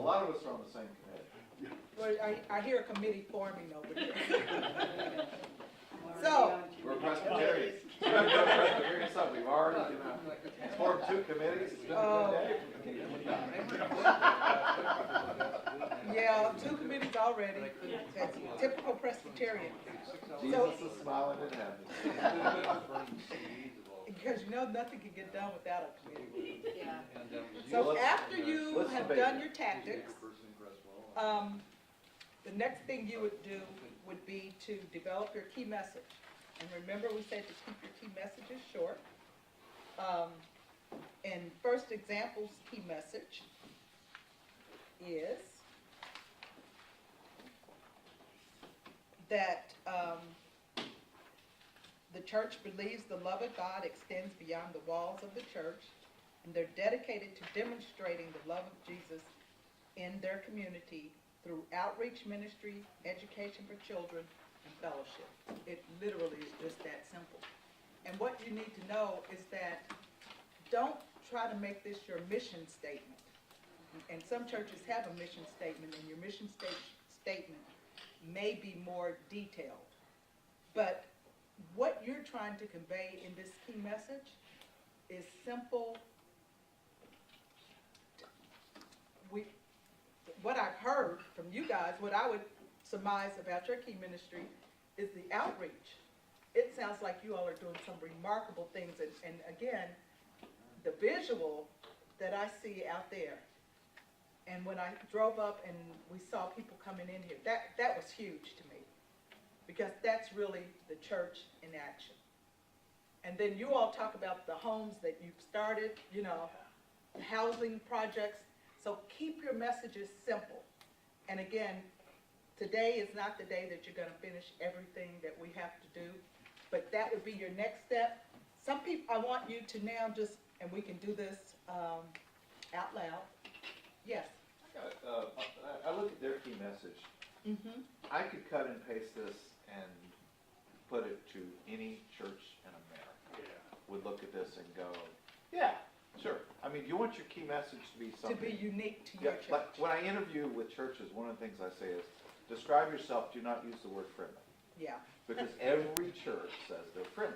Speaker 9: lot of us are on the same committee.
Speaker 1: Well, I hear a committee forming over here. So,
Speaker 9: We're Presbyterians. We're Presbyterian, so we've already, formed 2 committees.
Speaker 1: yeah, 2 committees already. That's typical Presbyterian.
Speaker 9: Jesus is smiling in heaven.
Speaker 1: Because you know nothing can get done without a committee.
Speaker 2: Yeah.
Speaker 1: So after you
Speaker 9: let's
Speaker 1: have
Speaker 9: debate
Speaker 1: done
Speaker 9: it.
Speaker 1: your tactics, the next thing you would do would be to develop your key message. And remember, we said to keep your key messages short. And first example's key message is that the church believes the love of God extends beyond the walls of the church, and they're dedicated to demonstrating the love of Jesus in their community through outreach ministry, education for children, and fellowship. It literally is just that simple. And what you need to know is that don't try to make this your mission statement. And some churches have a mission statement, and your mission statement may be more detailed. But what you're trying to convey in this key message is simple. What I've heard from you guys, what I would surmise about your key ministry is the outreach. It sounds like you all are doing some remarkable things. And again, the visual that I see out there, and when I drove up and we saw people coming in here, that was huge to me. Because that's really the church in action. And then you all talk about the homes that you've started, you know, the housing projects. So keep your messages simple. And again, today is not the day that you're going to finish everything that we have to do, but that would be your next step. Some people, I want you to now just, and we can do this out loud. Yes.
Speaker 9: I look at their key message.
Speaker 1: Mm-hmm.
Speaker 9: I could cut and paste this and put it to any church in America. Would look at this and go, yeah, sure. I mean, you want your key message to be
Speaker 1: To
Speaker 9: something.
Speaker 1: be unique to your
Speaker 9: Yeah,
Speaker 1: church.
Speaker 9: like when I interview with churches, one of the things I say is, describe yourself, do not use the word friendly.
Speaker 1: Yeah.
Speaker 9: Because every church says they're friendly.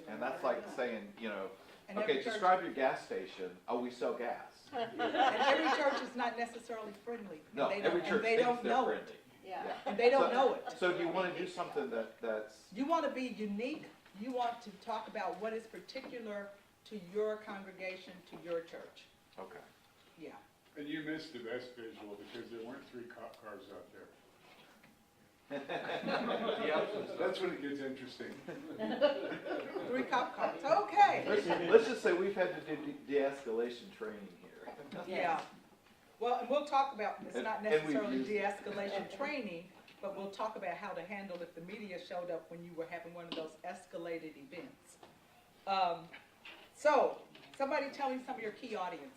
Speaker 9: And that's like saying, you know,
Speaker 1: And
Speaker 9: okay,
Speaker 1: every church-
Speaker 9: describe your gas station, oh, we sell gas.
Speaker 1: And every church is not necessarily friendly. And
Speaker 9: No,
Speaker 1: they
Speaker 9: every
Speaker 1: don't-
Speaker 9: church
Speaker 1: and they
Speaker 9: thinks
Speaker 1: don't
Speaker 9: they're
Speaker 1: know it.
Speaker 9: friendly.
Speaker 2: Yeah.
Speaker 1: And they don't
Speaker 9: So-
Speaker 1: know it.
Speaker 9: So do you want to do something that's,
Speaker 1: You want to be unique. You want to talk about what is particular to your congregation, to your church.
Speaker 9: okay.
Speaker 1: Yeah.
Speaker 8: And you missed the best visual because there weren't 3 cop cars out there. That's when it gets interesting.
Speaker 1: 3 cop cars. Okay.
Speaker 9: Let's just say we've had to do de-escalation training here.
Speaker 1: Yeah. Well, and we'll talk about, it's not
Speaker 9: And we've
Speaker 1: necessarily
Speaker 9: used-
Speaker 1: de-escalation training, but we'll talk about how to handle if the media showed up when you were having one of those escalated events. So, somebody tell me some of your key audiences.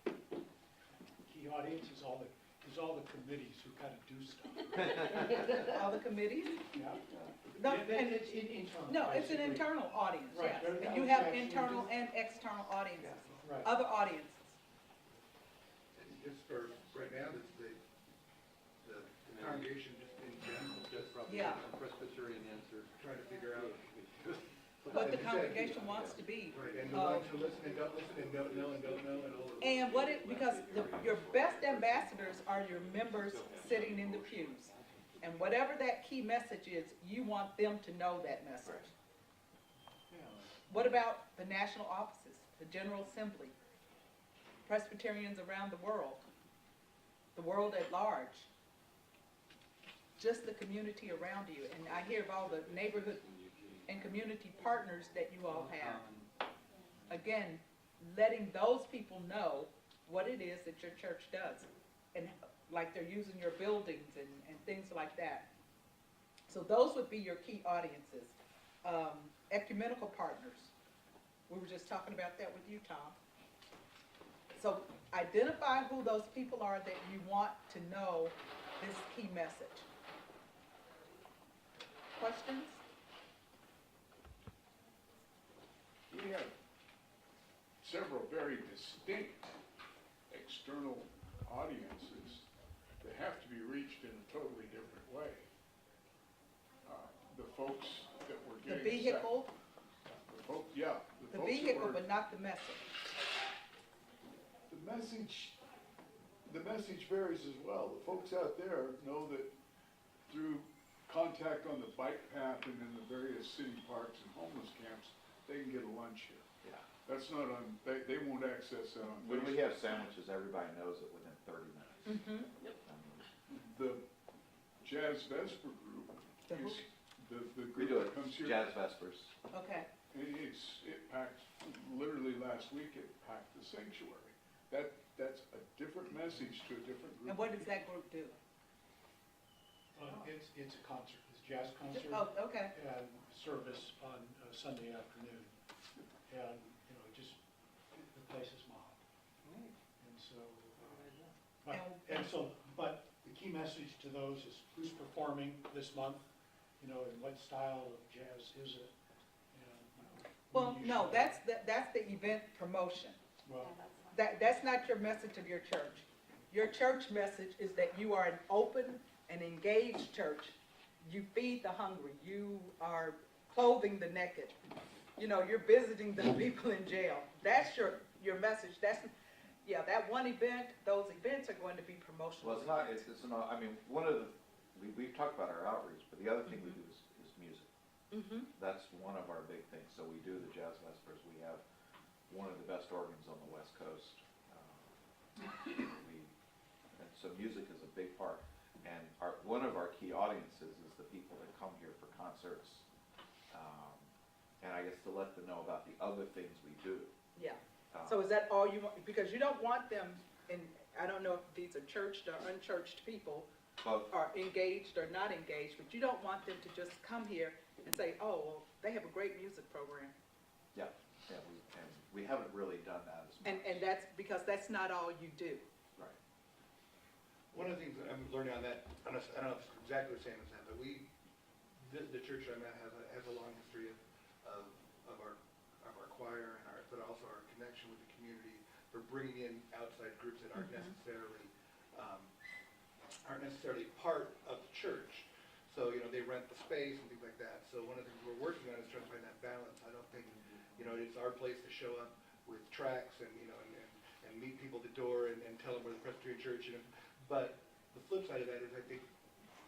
Speaker 3: Key audience is all the committees who kind of do stuff.
Speaker 1: All the committees?
Speaker 3: Yeah.
Speaker 1: No,
Speaker 3: Yeah,
Speaker 1: and-
Speaker 3: it's internal.
Speaker 1: No, it's an
Speaker 3: basically.
Speaker 1: internal audience,
Speaker 3: Right,
Speaker 1: yes.
Speaker 3: there-
Speaker 1: And you
Speaker 3: those
Speaker 1: have
Speaker 3: actually
Speaker 1: internal
Speaker 3: do-
Speaker 1: and external audiences,
Speaker 3: Right.
Speaker 1: other audiences.
Speaker 7: Just for, right now, the congregation just in general,
Speaker 6: That's probably
Speaker 1: Yeah.
Speaker 6: a Presbyterian answer.
Speaker 7: trying to figure out.
Speaker 1: What the congregation wants to be.
Speaker 7: Right, and the ones who listen and don't listen and don't know and don't know and all of those.
Speaker 1: And what it, because your best ambassadors are your members sitting in the pews. And whatever that key message is, you want them to know that message. What about the national offices, the General Assembly, Presbyterians around the world at large? Just the community around you. And I hear of all the neighborhood and community partners that you all have. Again, letting those people know what it is that your church does. And like they're using your buildings and things like that. So those would be your key audiences. Ecumenical partners. We were just talking about that with you, Tom. So identify who those people are that you want to know this key message. Questions?
Speaker 8: We have several very distinct external audiences that have to be reached in a totally different way. The folks that were
Speaker 1: The
Speaker 8: getting.
Speaker 1: vehicle,
Speaker 8: The folks, yeah.
Speaker 1: the
Speaker 8: folks that
Speaker 1: vehicle,
Speaker 8: were-
Speaker 1: but not the message.
Speaker 8: The message varies as well. The folks out there know that through contact on the bike path and in the various city parks and homeless camps, they can get a lunch here.
Speaker 9: Yeah.
Speaker 8: That's not on, they won't access that on
Speaker 9: When we
Speaker 8: Facebook.
Speaker 9: have sandwiches, everybody knows it within 30 minutes.
Speaker 1: Mm-hmm.
Speaker 9: I mean,
Speaker 8: The Jazz Vesper group
Speaker 1: The who?
Speaker 8: is the
Speaker 9: We
Speaker 8: group
Speaker 9: do
Speaker 8: that
Speaker 9: it,
Speaker 8: comes here.
Speaker 9: Jazz Vespers.
Speaker 1: Okay,
Speaker 8: It packed, literally last week, it packed the sanctuary. That's a different message to a different group.
Speaker 1: and what does that group do?
Speaker 3: It's a concert, it's a jazz concert.
Speaker 1: Oh, okay,
Speaker 3: And service on Sunday afternoon. And, you know, the place is mobbed. And so, but the key message to those is who's performing this month, you know, and what style of jazz is it? And, you know,
Speaker 1: well,
Speaker 3: when you
Speaker 1: no,
Speaker 3: show-
Speaker 1: that's the event promotion.
Speaker 3: Well,
Speaker 1: That's not your message of your church. Your church message is that you are an open and engaged church. You feed the hungry. You are clothing the naked. You know, you're visiting the people in jail. That's your message. That one event, those events are going to be promotional.
Speaker 9: Well, it's not, I mean, we've talked about our outreach, but the other thing we do is music.
Speaker 1: Mm-hmm.
Speaker 9: That's one of our big things. So we do the Jazz Vespers. We have one of the best organs on the West Coast. And so music is a big part. And one of our key audiences is the people that come here for concerts. And I guess to let them know about the other things we do.
Speaker 1: Yeah. So is that all you want? Because you don't want them in, I don't know if these are churched or unchurched people,
Speaker 9: Both.
Speaker 1: are engaged or not engaged, but you don't want them to just come here and say, oh, well, they have a great music program.
Speaker 9: Yeah, we haven't really done that as much.
Speaker 1: And that's because that's not all you do.
Speaker 9: Right.
Speaker 7: One of the things that I'm learning on that, I don't know if it's exactly the same as that, but the church I'm at has a long history of our choir and but also our connection with the community for bringing in outside groups that aren't necessarily part of the church. So, you know, they rent the space and things like that. So one of the things we're working on is trying to find that balance. I don't think, you know, it's our place to show up with tracts and, you know, and meet people at the door and tell them we're the Presbyterian Church, you know. But the flip side of that is I think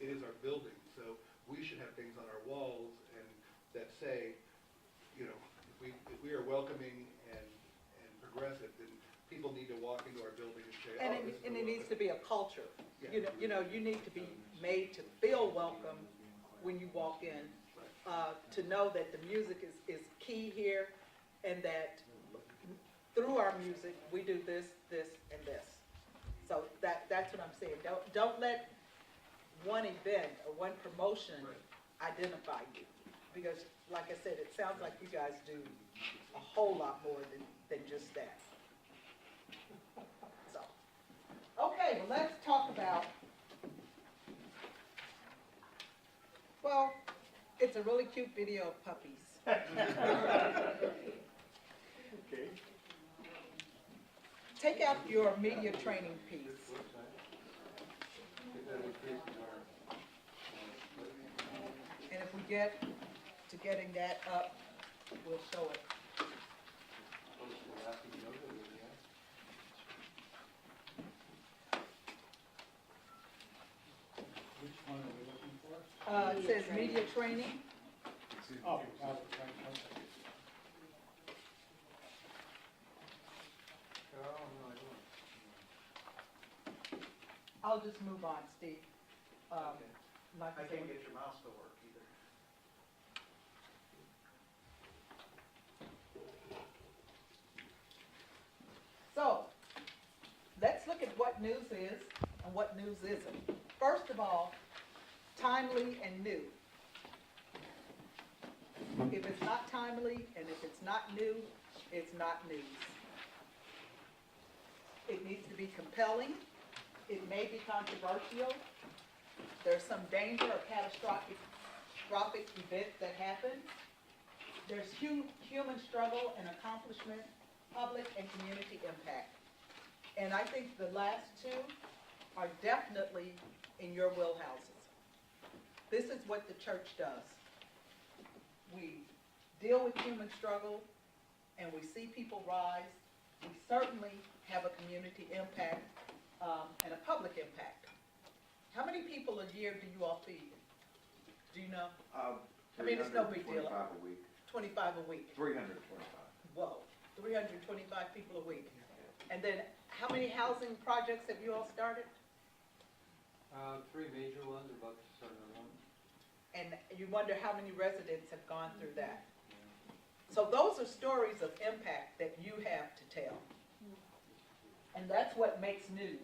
Speaker 7: it is our building. So we should have things on our walls and that say, you know, if we are welcoming and progressive, then people need to walk into our building and say,
Speaker 1: And
Speaker 7: oh, this is
Speaker 1: it
Speaker 7: the
Speaker 1: needs to be a culture.
Speaker 7: Yeah.
Speaker 1: You know, you need to be made to feel welcome when you walk in, to know that the music is key here, and that through our music, we do this, and this. So that's what I'm saying. Don't let one event or one promotion identify you. Because, like I said, it sounds like you guys do a whole lot more than just that. So, okay, well, let's talk about, well, it's a really cute video of puppies.
Speaker 3: okay.
Speaker 1: Take out your media training piece. And if we get to getting that up, we'll show it.
Speaker 3: Which one are we looking for?
Speaker 1: It says media training.
Speaker 3: Oh, got it, right, okay.
Speaker 1: I'll just move on, Steve. Like I said,
Speaker 2: get your mouse to work either.
Speaker 1: so, let's look at what news is and what news isn't. First of all, timely and new. If it's not timely and if it's not new, it's not news. It needs to be compelling. It may be controversial. There's some danger or catastrophic event that happens. There's human struggle and accomplishment, public and community impact. And I think the last two are definitely in your wheelhouses. This is what the church does. We deal with human struggle and we see people rise. We certainly have a community impact and a public impact. How many people a year do you all feed? Do you know? I mean, it's no big deal.
Speaker 9: 25 a week.
Speaker 1: 25 a week.
Speaker 9: 325.
Speaker 1: Whoa, 325 people a week. And then how many housing projects have you all started?
Speaker 6: Three major ones, about to start another one.
Speaker 1: And you wonder how many residents have gone through that. So those are stories of impact that you have to tell. And that's what makes news.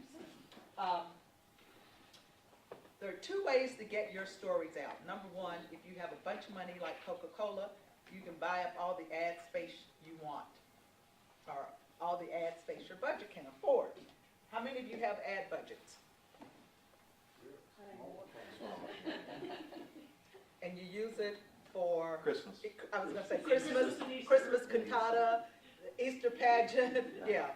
Speaker 1: There are two ways to get your stories out. Number one, if you have a bunch of money like Coca-Cola, you can buy up all the ad space you want, or all the ad space your budget can afford. How many of you have ad budgets? And you use it for?
Speaker 9: Christmas.
Speaker 1: I was gonna say Christmas cantata, Easter pageant, yeah.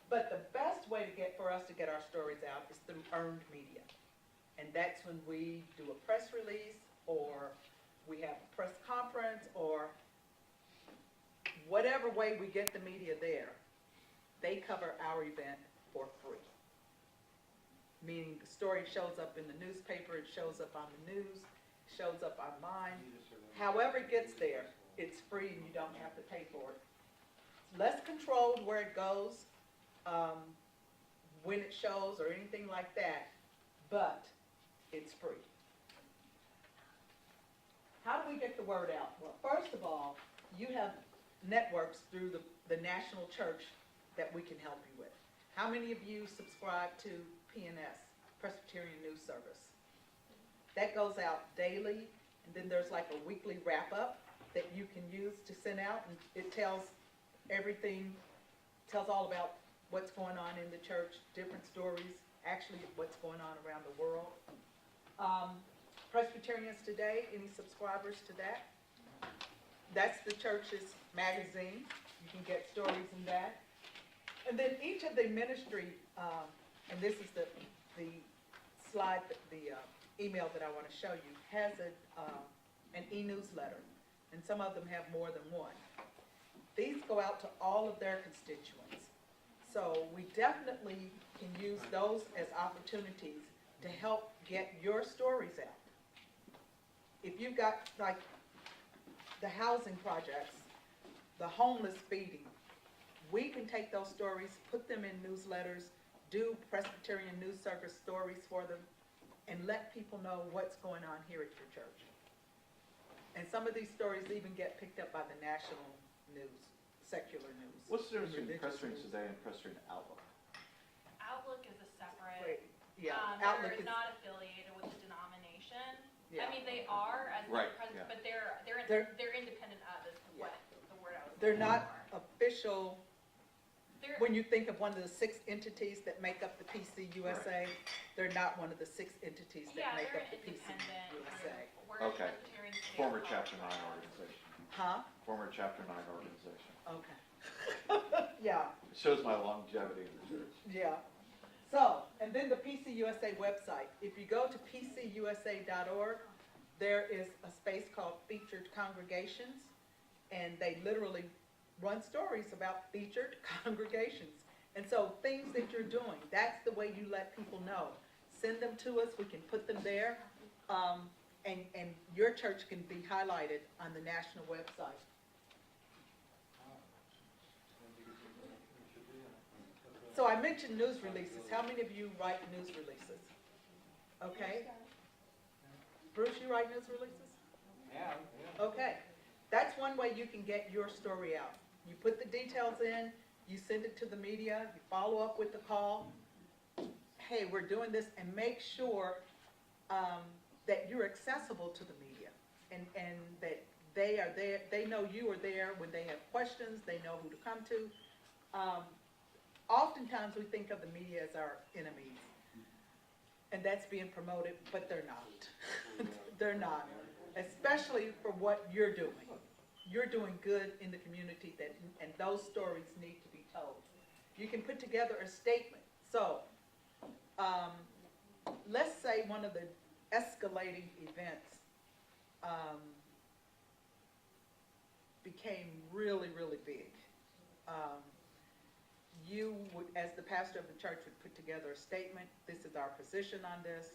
Speaker 1: But the best way for us to get our stories out is through earned media. And that's when we do a press release, or we have a press conference, or whatever way we get the media there, they cover our event for free. Meaning the story shows up in the newspaper, it shows up on the news, shows up online. However it gets there, it's free and you don't have to pay for it. It's less controlled where it goes, when it shows or anything like that, but it's free. How do we get the word out? Well, first of all, you have networks through the national church that we can help you with. How many of you subscribe to PNS, Presbyterian News Service? That goes out daily, and then there's like a weekly wrap-up that you can use to send out, and it tells everything, tells all about what's going on in the church, different stories, actually what's going on around the world. Presbyterians Today, any subscribers to that? That's the church's magazine. You can get stories in that. And then each of the ministry, and this is the slide, the email that I want to show you, has an e-newsletter, and some of them have more than one. These go out to all of their constituents. So we definitely can use those as opportunities to help get your stories out. If you've got, like, the housing projects, the homeless feeding, we can take those stories, put them in newsletters, do Presbyterian News Service stories for them, and let people know what's going on here at your church. And some of these stories even get picked up by the national news, secular news.
Speaker 9: What's the difference between
Speaker 1: religious
Speaker 9: Presbyterian
Speaker 1: news.
Speaker 9: Today and Presbyterian Outlook?
Speaker 11: Outlook is a separate,
Speaker 1: Wait, yeah, Outlook
Speaker 11: they're
Speaker 1: is,
Speaker 11: not affiliated with the denomination.
Speaker 1: yeah.
Speaker 11: I mean, they are as
Speaker 9: Right,
Speaker 11: the
Speaker 9: yeah.
Speaker 11: but they're independent of is what the word I was
Speaker 1: They're
Speaker 11: looking
Speaker 1: not
Speaker 11: for.
Speaker 1: official.
Speaker 11: They're,
Speaker 1: When you think of one of the 6 entities that make up the PCUSA, they're not one of the 6 entities
Speaker 11: yeah,
Speaker 1: that make
Speaker 11: they're
Speaker 1: up the
Speaker 11: an independent
Speaker 1: PCUSA.
Speaker 11: group. We're
Speaker 9: Okay.
Speaker 11: Presbyterian State
Speaker 9: Former
Speaker 11: College.
Speaker 9: Chapter 9 organization.
Speaker 1: Huh?
Speaker 9: Former Chapter 9 organization.
Speaker 1: Okay. Yeah,
Speaker 9: It shows my longevity in the church.
Speaker 1: yeah. So, and then the PCUSA website. If you go to pcusa.org, there is a space called Featured Congregations, and they literally run stories about featured congregations. And so things that you're doing, that's the way you let people know. Send them to us, we can put them there, and your church can be highlighted on the national website. So I mentioned news releases. How many of you write news releases? Okay. Bruce, you write news releases?
Speaker 6: Yeah.
Speaker 1: Okay. That's one way you can get your story out. You put the details in, you send it to the media, you follow up with the call. Hey, we're doing this, and make sure that you're accessible to the media, and that they are there, they know you are there when they have questions, they know who to come to. oftentimes we think of the media as our enemies. And that's being promoted, but they're not. They're not, especially for what you're doing. You're doing good in the community and those stories need to be told. You can put together a statement. So, let's say one of the escalating events became really, really big. You would, as the pastor of the church, would put together a statement. This is our position on this.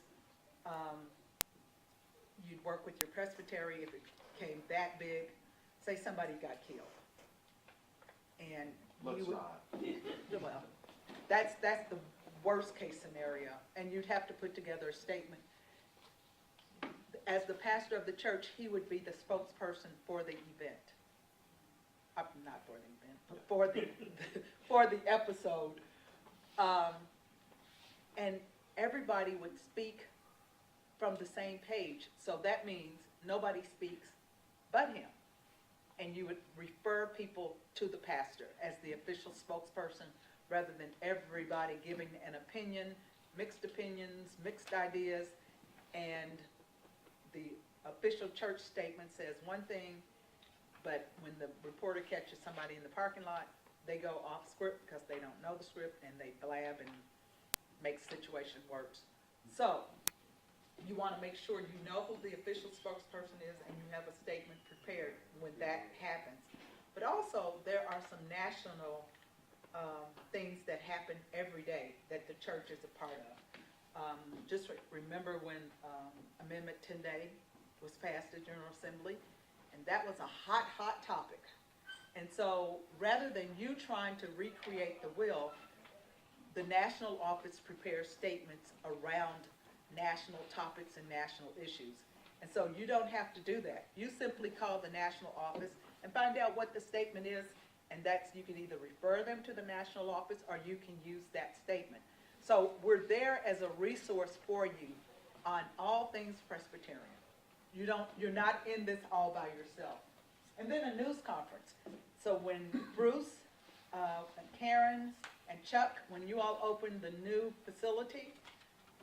Speaker 1: You'd work with your presbytery if it became that big. Say somebody got killed. And
Speaker 9: Let's
Speaker 1: you would,
Speaker 9: not.
Speaker 1: well, that's the worst case scenario. And you'd have to put together a statement. As the pastor of the church, he would be the spokesperson for the event. Not for the event, but for the episode. And everybody would speak from the same page. So that means nobody speaks but him. And you would refer people to the pastor as the official spokesperson rather than everybody giving an opinion, mixed opinions, mixed ideas. And the official church statement says one thing, but when the reporter catches somebody in the parking lot, they go off script because they don't know the script and they blab and make the situation worse. So you want to make sure you know who the official spokesperson is and you have a statement prepared when that happens. But also there are some national things that happen every day that the church is a part of. Just remember when Amendment 10-Day was passed at General Assembly, and that was a hot, hot topic. And so rather than you trying to recreate the will, the national office prepares statements around national topics and national issues. And so you don't have to do that. You simply call the national office and find out what the statement is, and that's, you can either refer them to the national office or you can use that statement. So we're there as a resource for you on all things Presbyterian. You're not in this all by yourself. And then a news conference. So when Bruce, and Karen, and Chuck, when you all open the new facility,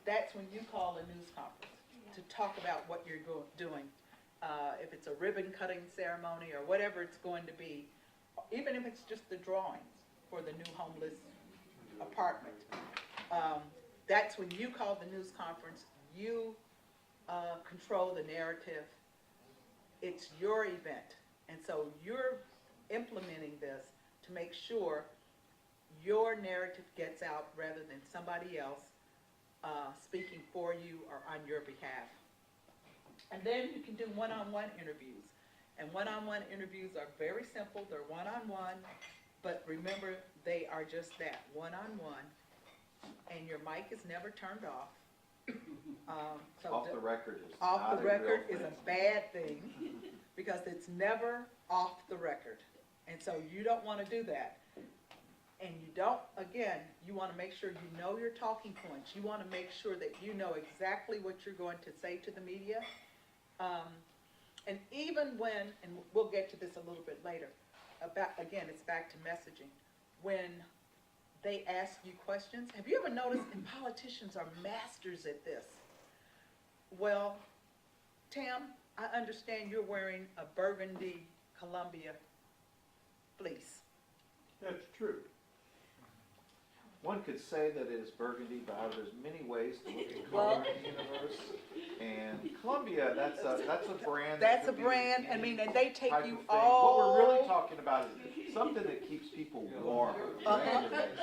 Speaker 1: that's when you call a news conference to talk about what you're doing. If it's a ribbon cutting ceremony or whatever it's going to be, even if it's just the drawings for the new homeless apartment. That's when you call the news conference. You control the narrative. It's your event. And so you're implementing this to make sure your narrative gets out rather than somebody else speaking for you or on your behalf. And then you can do one-on-one interviews. And one-on-one interviews are very simple. They're one-on-one, but remember, they are just that, one-on-one. And your mic is never turned off.
Speaker 9: Off the record is
Speaker 1: Off
Speaker 9: not
Speaker 1: the
Speaker 9: a
Speaker 1: record
Speaker 9: real
Speaker 1: is
Speaker 9: thing.
Speaker 1: a bad thing because it's never off the record. And so you don't want to do that. And you don't, again, you want to make sure you know your talking points. You want to make sure that you know exactly what you're going to say to the media. And even when, and we'll get to this a little bit later, again, it's back to messaging. When they ask you questions, have you ever noticed, and politicians are masters at this? Well, Tam, I understand you're wearing a burgundy Columbia fleece.
Speaker 8: That's true.
Speaker 9: One could say that it is burgundy, but there's many ways to look at
Speaker 1: Well-
Speaker 9: color in the universe. And Columbia, that's a brand.
Speaker 1: That's a
Speaker 9: that could be
Speaker 1: brand, I
Speaker 9: any
Speaker 1: mean, and they take
Speaker 9: type
Speaker 1: you
Speaker 9: of thing.
Speaker 1: all.
Speaker 9: What we're really talking about is something that keeps people warm.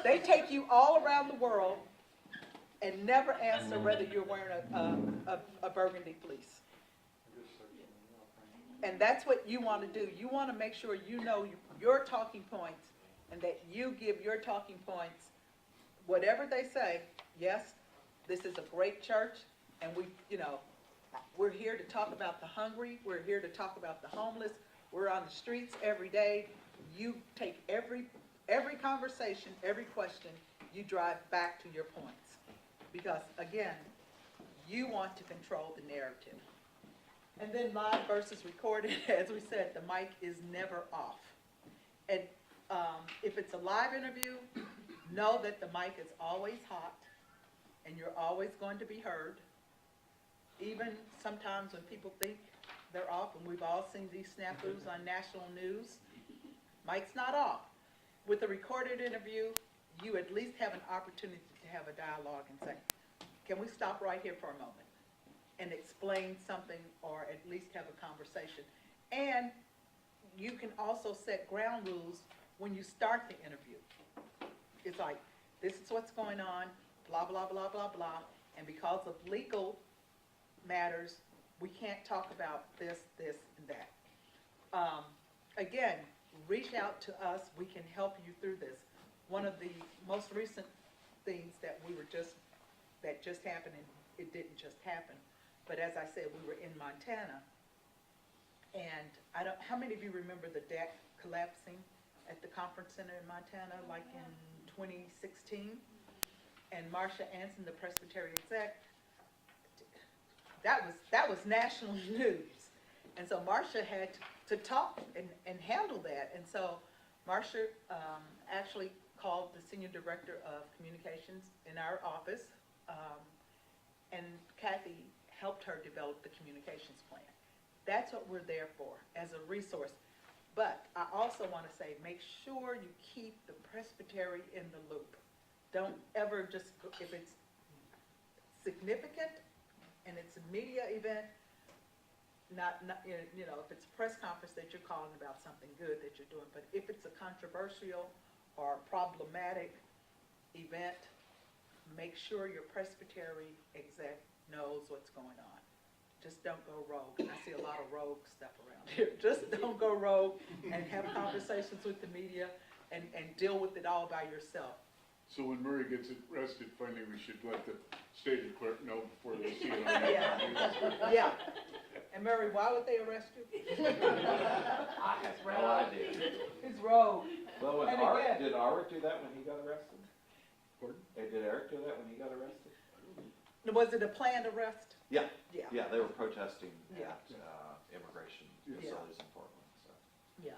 Speaker 1: They take you all around the world and never answer whether you're wearing a burgundy fleece. And that's what you want to do. You want to make sure you know your talking points and that you give your talking points, whatever they say. Yes, this is a great church and we're here to talk about the hungry. We're here to talk about the homeless. We're on the streets every day. You take every conversation, every question, you drive back to your points. Because again, you want to control the narrative. And then live versus recorded, as we said, the mic is never off. And if it's a live interview, know that the mic is always hot, and you're always going to be heard. Even sometimes when people think they're off, and we've all seen these snafus on national news, mic's not off. With a recorded interview, you at least have an opportunity to have a dialogue and say, can we stop right here for a moment and explain something, or at least have a conversation? And you can also set ground rules when you start the interview. It's like, this is what's going on, blah, blah, blah, blah, blah, and because of legal matters, we can't talk about this, this, and that. Again, reach out to us, we can help you through this. One of the most recent things that just happened, and it didn't just happen, but as I said, we were in Montana, and how many of you remember the deck collapsing at the conference center in Montana, like in 2016? And Marcia Anson, the Presbyterian exec, that was national news. And so Marcia had to talk and handle that. And so Marcia actually called the senior director of communications in our office, and Kathy helped her develop the communications plan. That's what we're there for, as a resource. But I also want to say, make sure you keep the presbytery in the loop. Don't ever just, if it's significant and it's a media event, not if it's a press conference that you're calling about something good that you're doing, but if it's a controversial or problematic event, make sure your presbytery exec knows what's going on. Just don't go rogue. And I see a lot of rogue stuff around here. Just don't go rogue and have conversations with the media and deal with it all by yourself.
Speaker 8: So when Murray gets arrested, finally, we should let the station clerk know before they see it on
Speaker 1: Yeah.
Speaker 8: the
Speaker 1: Yeah. And Murray, why would they arrest you?
Speaker 9: I have no idea.
Speaker 1: It's rogue.
Speaker 9: Well,
Speaker 1: And again-
Speaker 9: did Eric do that when he got arrested?
Speaker 8: Pardon?
Speaker 9: Did Eric do that when he got arrested?
Speaker 1: Was it a planned arrest?
Speaker 9: Yeah.
Speaker 1: Yeah.
Speaker 9: Yeah, they were protesting
Speaker 1: Yeah.
Speaker 9: at immigration
Speaker 8: Yeah.
Speaker 9: facilities in Portland, so.
Speaker 1: Yeah.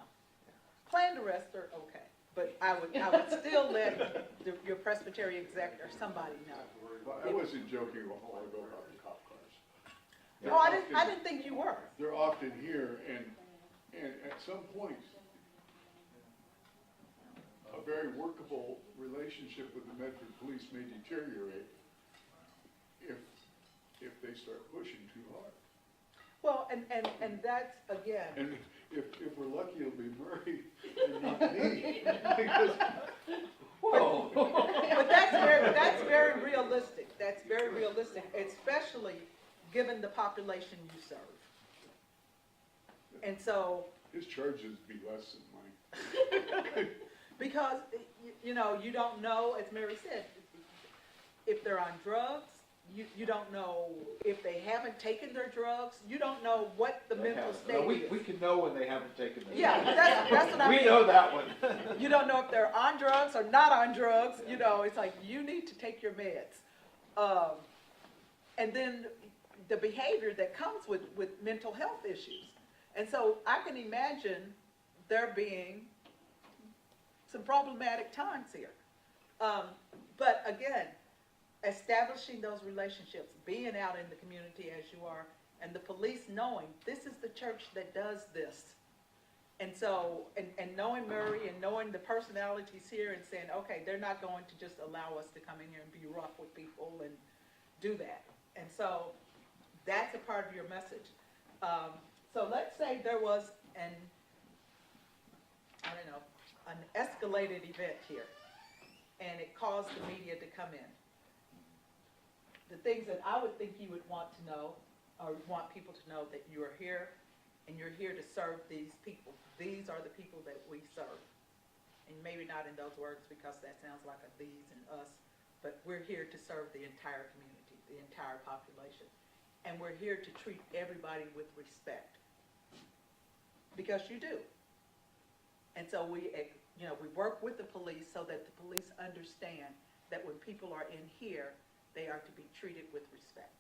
Speaker 1: Planned arrests are okay, but I would still let your presbytery exec or somebody know.
Speaker 8: Well, I wasn't joking a while ago about the cop cars.
Speaker 1: Oh, I didn't think you were.
Speaker 8: They're often here, and at some point, a very workable relationship with the Medford police may deteriorate if they start pushing too hard.
Speaker 1: Well, and that's, again,
Speaker 8: And if we're lucky, it'll be Murray and not me, because,
Speaker 9: Whoa.
Speaker 1: but that's very realistic. That's very realistic, especially given the population you serve. And so,
Speaker 8: his charges be less than mine.
Speaker 1: because, you don't know, as Mary said, if they're on drugs, you don't know if they haven't taken their drugs, you don't know what the mental state is.
Speaker 9: We can know when they haven't taken their.
Speaker 1: Yeah, that's what I mean.
Speaker 9: We know that one.
Speaker 1: You don't know if they're on drugs or not on drugs, it's like, you need to take your meds. And then the behavior that comes with mental health issues. And so I can imagine there being some problematic times here. But again, establishing those relationships, being out in the community as you are, and the police knowing this is the church that does this. And so, and knowing Murray and knowing the personalities here and saying, okay, they're not going to just allow us to come in here and be rough with people and do that. And so that's a part of your message. So let's say there was an escalated event here, and it caused the media to come in. The things that I would think you would want to know, or want people to know, that you are here, and you're here to serve these people. These are the people that we serve. And maybe not in those words, because that sounds like a these and us, but we're here to serve the entire community, the entire population. And we're here to treat everybody with respect. Because you do. And so we work with the police so that the police understand that when people are in here, they are to be treated with respect.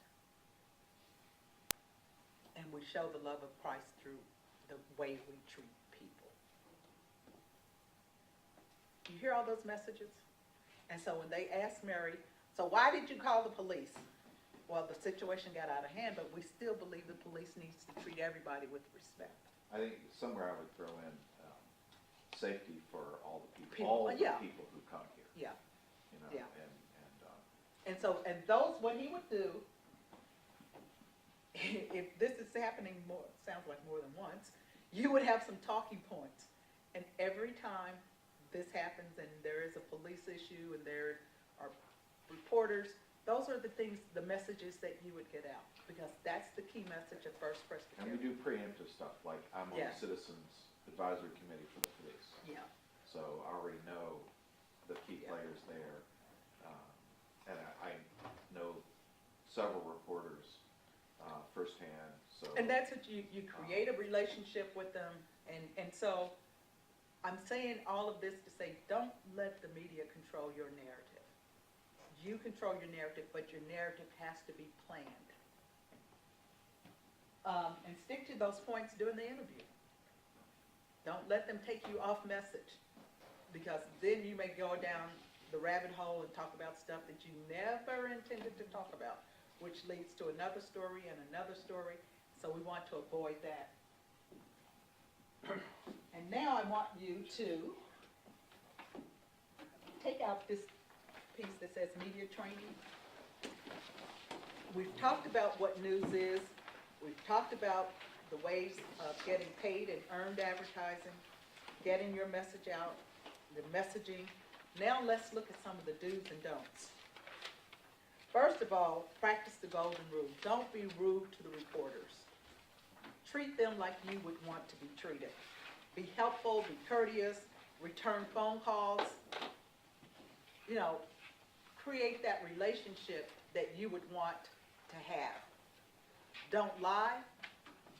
Speaker 1: And we show the love of Christ through the way we treat people. You hear all those messages? And so when they asked Mary, so why did you call the police? Well, the situation got out of hand, but we still believe the police needs to treat everybody with respect.
Speaker 9: I think somewhere I would throw in, safety for all the people,
Speaker 1: People,
Speaker 9: all the
Speaker 1: yeah.
Speaker 9: people who come here,
Speaker 1: Yeah.
Speaker 9: you know,
Speaker 1: Yeah.
Speaker 9: and,
Speaker 1: And so, and those, what he would do, if this is happening more, sounds like more than once, you would have some talking points. And every time this happens and there is a police issue and there are reporters, those are the things, the messages that you would get out. Because that's the key message of First
Speaker 9: and we
Speaker 1: Presbyterian.
Speaker 9: do preemptive stuff, like I'm on
Speaker 1: Yeah.
Speaker 9: the Citizens Advisory Committee for the police.
Speaker 1: Yeah,
Speaker 9: So I already know the key
Speaker 1: Yeah.
Speaker 9: players there. And I know several reporters firsthand, so.
Speaker 1: and that's what you create a relationship with them. And so I'm saying all of this to say, don't let the media control your narrative. You control your narrative, but your narrative has to be planned. And stick to those points during the interview. Don't let them take you off message, because then you may go down the rabbit hole and talk about stuff that you never intended to talk about, which leads to another story and another story, so we want to avoid that. And now I want you to take out this piece that says media training. We've talked about what news is. We've talked about the ways of getting paid and earned advertising, getting your message out, the messaging. Now let's look at some of the do's and don'ts. First of all, practice the golden rule. Don't be rude to the reporters. Treat them like you would want to be treated. Be helpful, be courteous, return phone calls. You know, create that relationship that you would want to have. Don't lie,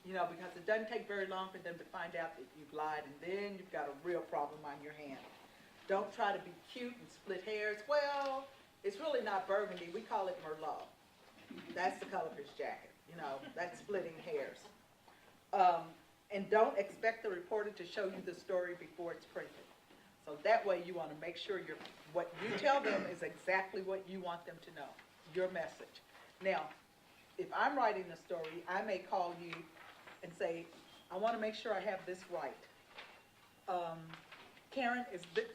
Speaker 1: you know, because it doesn't take very long for them to find out that you've lied, and then you've got a real problem on your hand. Don't try to be cute and split hairs. Well, it's really not burgundy. We call it Merlot. That's the color of his jacket. You know, that's splitting hairs. And don't expect the reporter to show you the story before it's printed. So that way you want to make sure what you tell them is exactly what you want them to know, your message. Now, if I'm writing the story, I may call you and say, I want to make sure I have this right. Karen,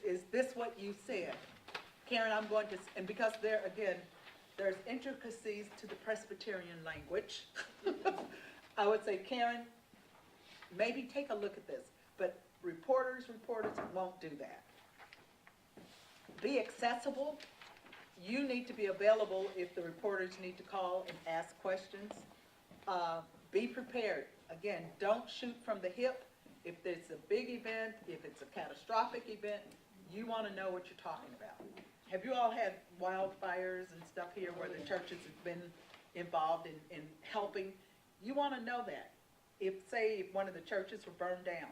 Speaker 1: is this what you said? Karen, I'm going to, and because there's intricacies to the Presbyterian language, I would say, Karen, maybe take a look at this. But reporters won't do that. Be accessible. You need to be available if the reporters need to call and ask questions. Be prepared. Again, don't shoot from the hip. If it's a big event, if it's a catastrophic event, you want to know what you're talking about. Have you all had wildfires and stuff here where the churches have been involved in helping? You want to know that. If one of the churches were burned down,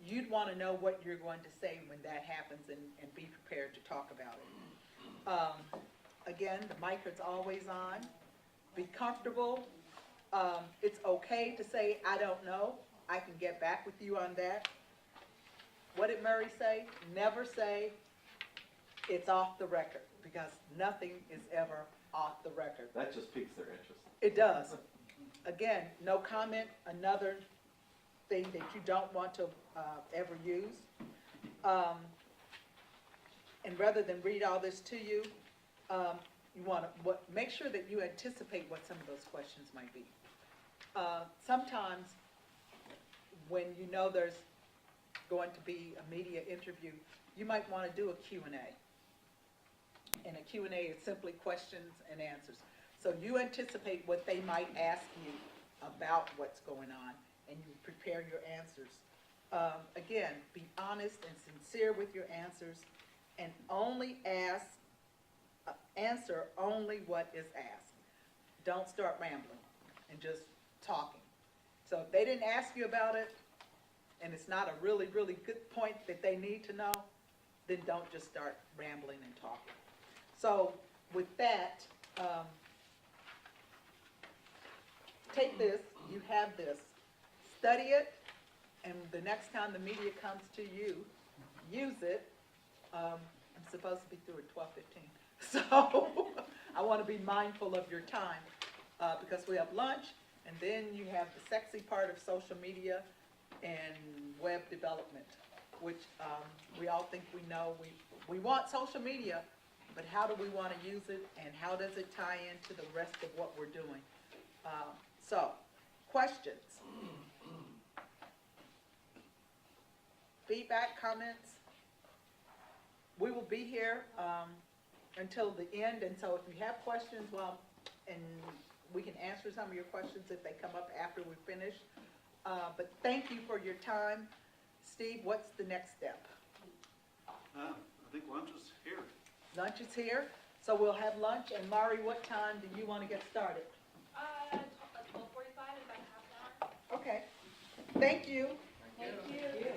Speaker 1: you'd want to know what you're going to say when that happens and be prepared to talk about it. Again, the mic is always on. Be comfortable. It's okay to say, I don't know. I can get back with you on that. What did Murray say? Never say it's off the record, because nothing is ever off the record.
Speaker 9: That just piques their interest.
Speaker 1: It does. Again, no comment, another thing that you don't want to ever use. And rather than read all this to you, you want to make sure that you anticipate what some of those questions might be. Sometimes when you know there's going to be a media interview, you might want to do a Q&A. And a Q&A is simply questions and answers. So you anticipate what they might ask you about what's going on, and you prepare your answers. Again, be honest and sincere with your answers, and only answer only what is asked. Don't start rambling and just talking. So if they didn't ask you about it, and it's not a really, really good point that they need to know, then don't just start rambling and talking. So with that, take this, you have this, study it, and the next time the media comes to you, use it. I'm supposed to be through at 12:15. So I want to be mindful of your time, because we have lunch, and then you have the sexy part of social media and web development, which we all think we know. We want social media, but how do we want to use it, and how does it tie into the rest of what we're doing? So, questions? Feedback, comments? We will be here until the end, and so if you have questions, and we can answer some of your questions if they come up after we finish. But thank you for your time. Steve, what's the next step?
Speaker 12: I think lunch is here.
Speaker 1: Lunch is here, so we'll have lunch, and Mari, what time do you want to get started?
Speaker 11: 12:45, is that half an hour?
Speaker 1: Okay, thank you.
Speaker 10: Thank you.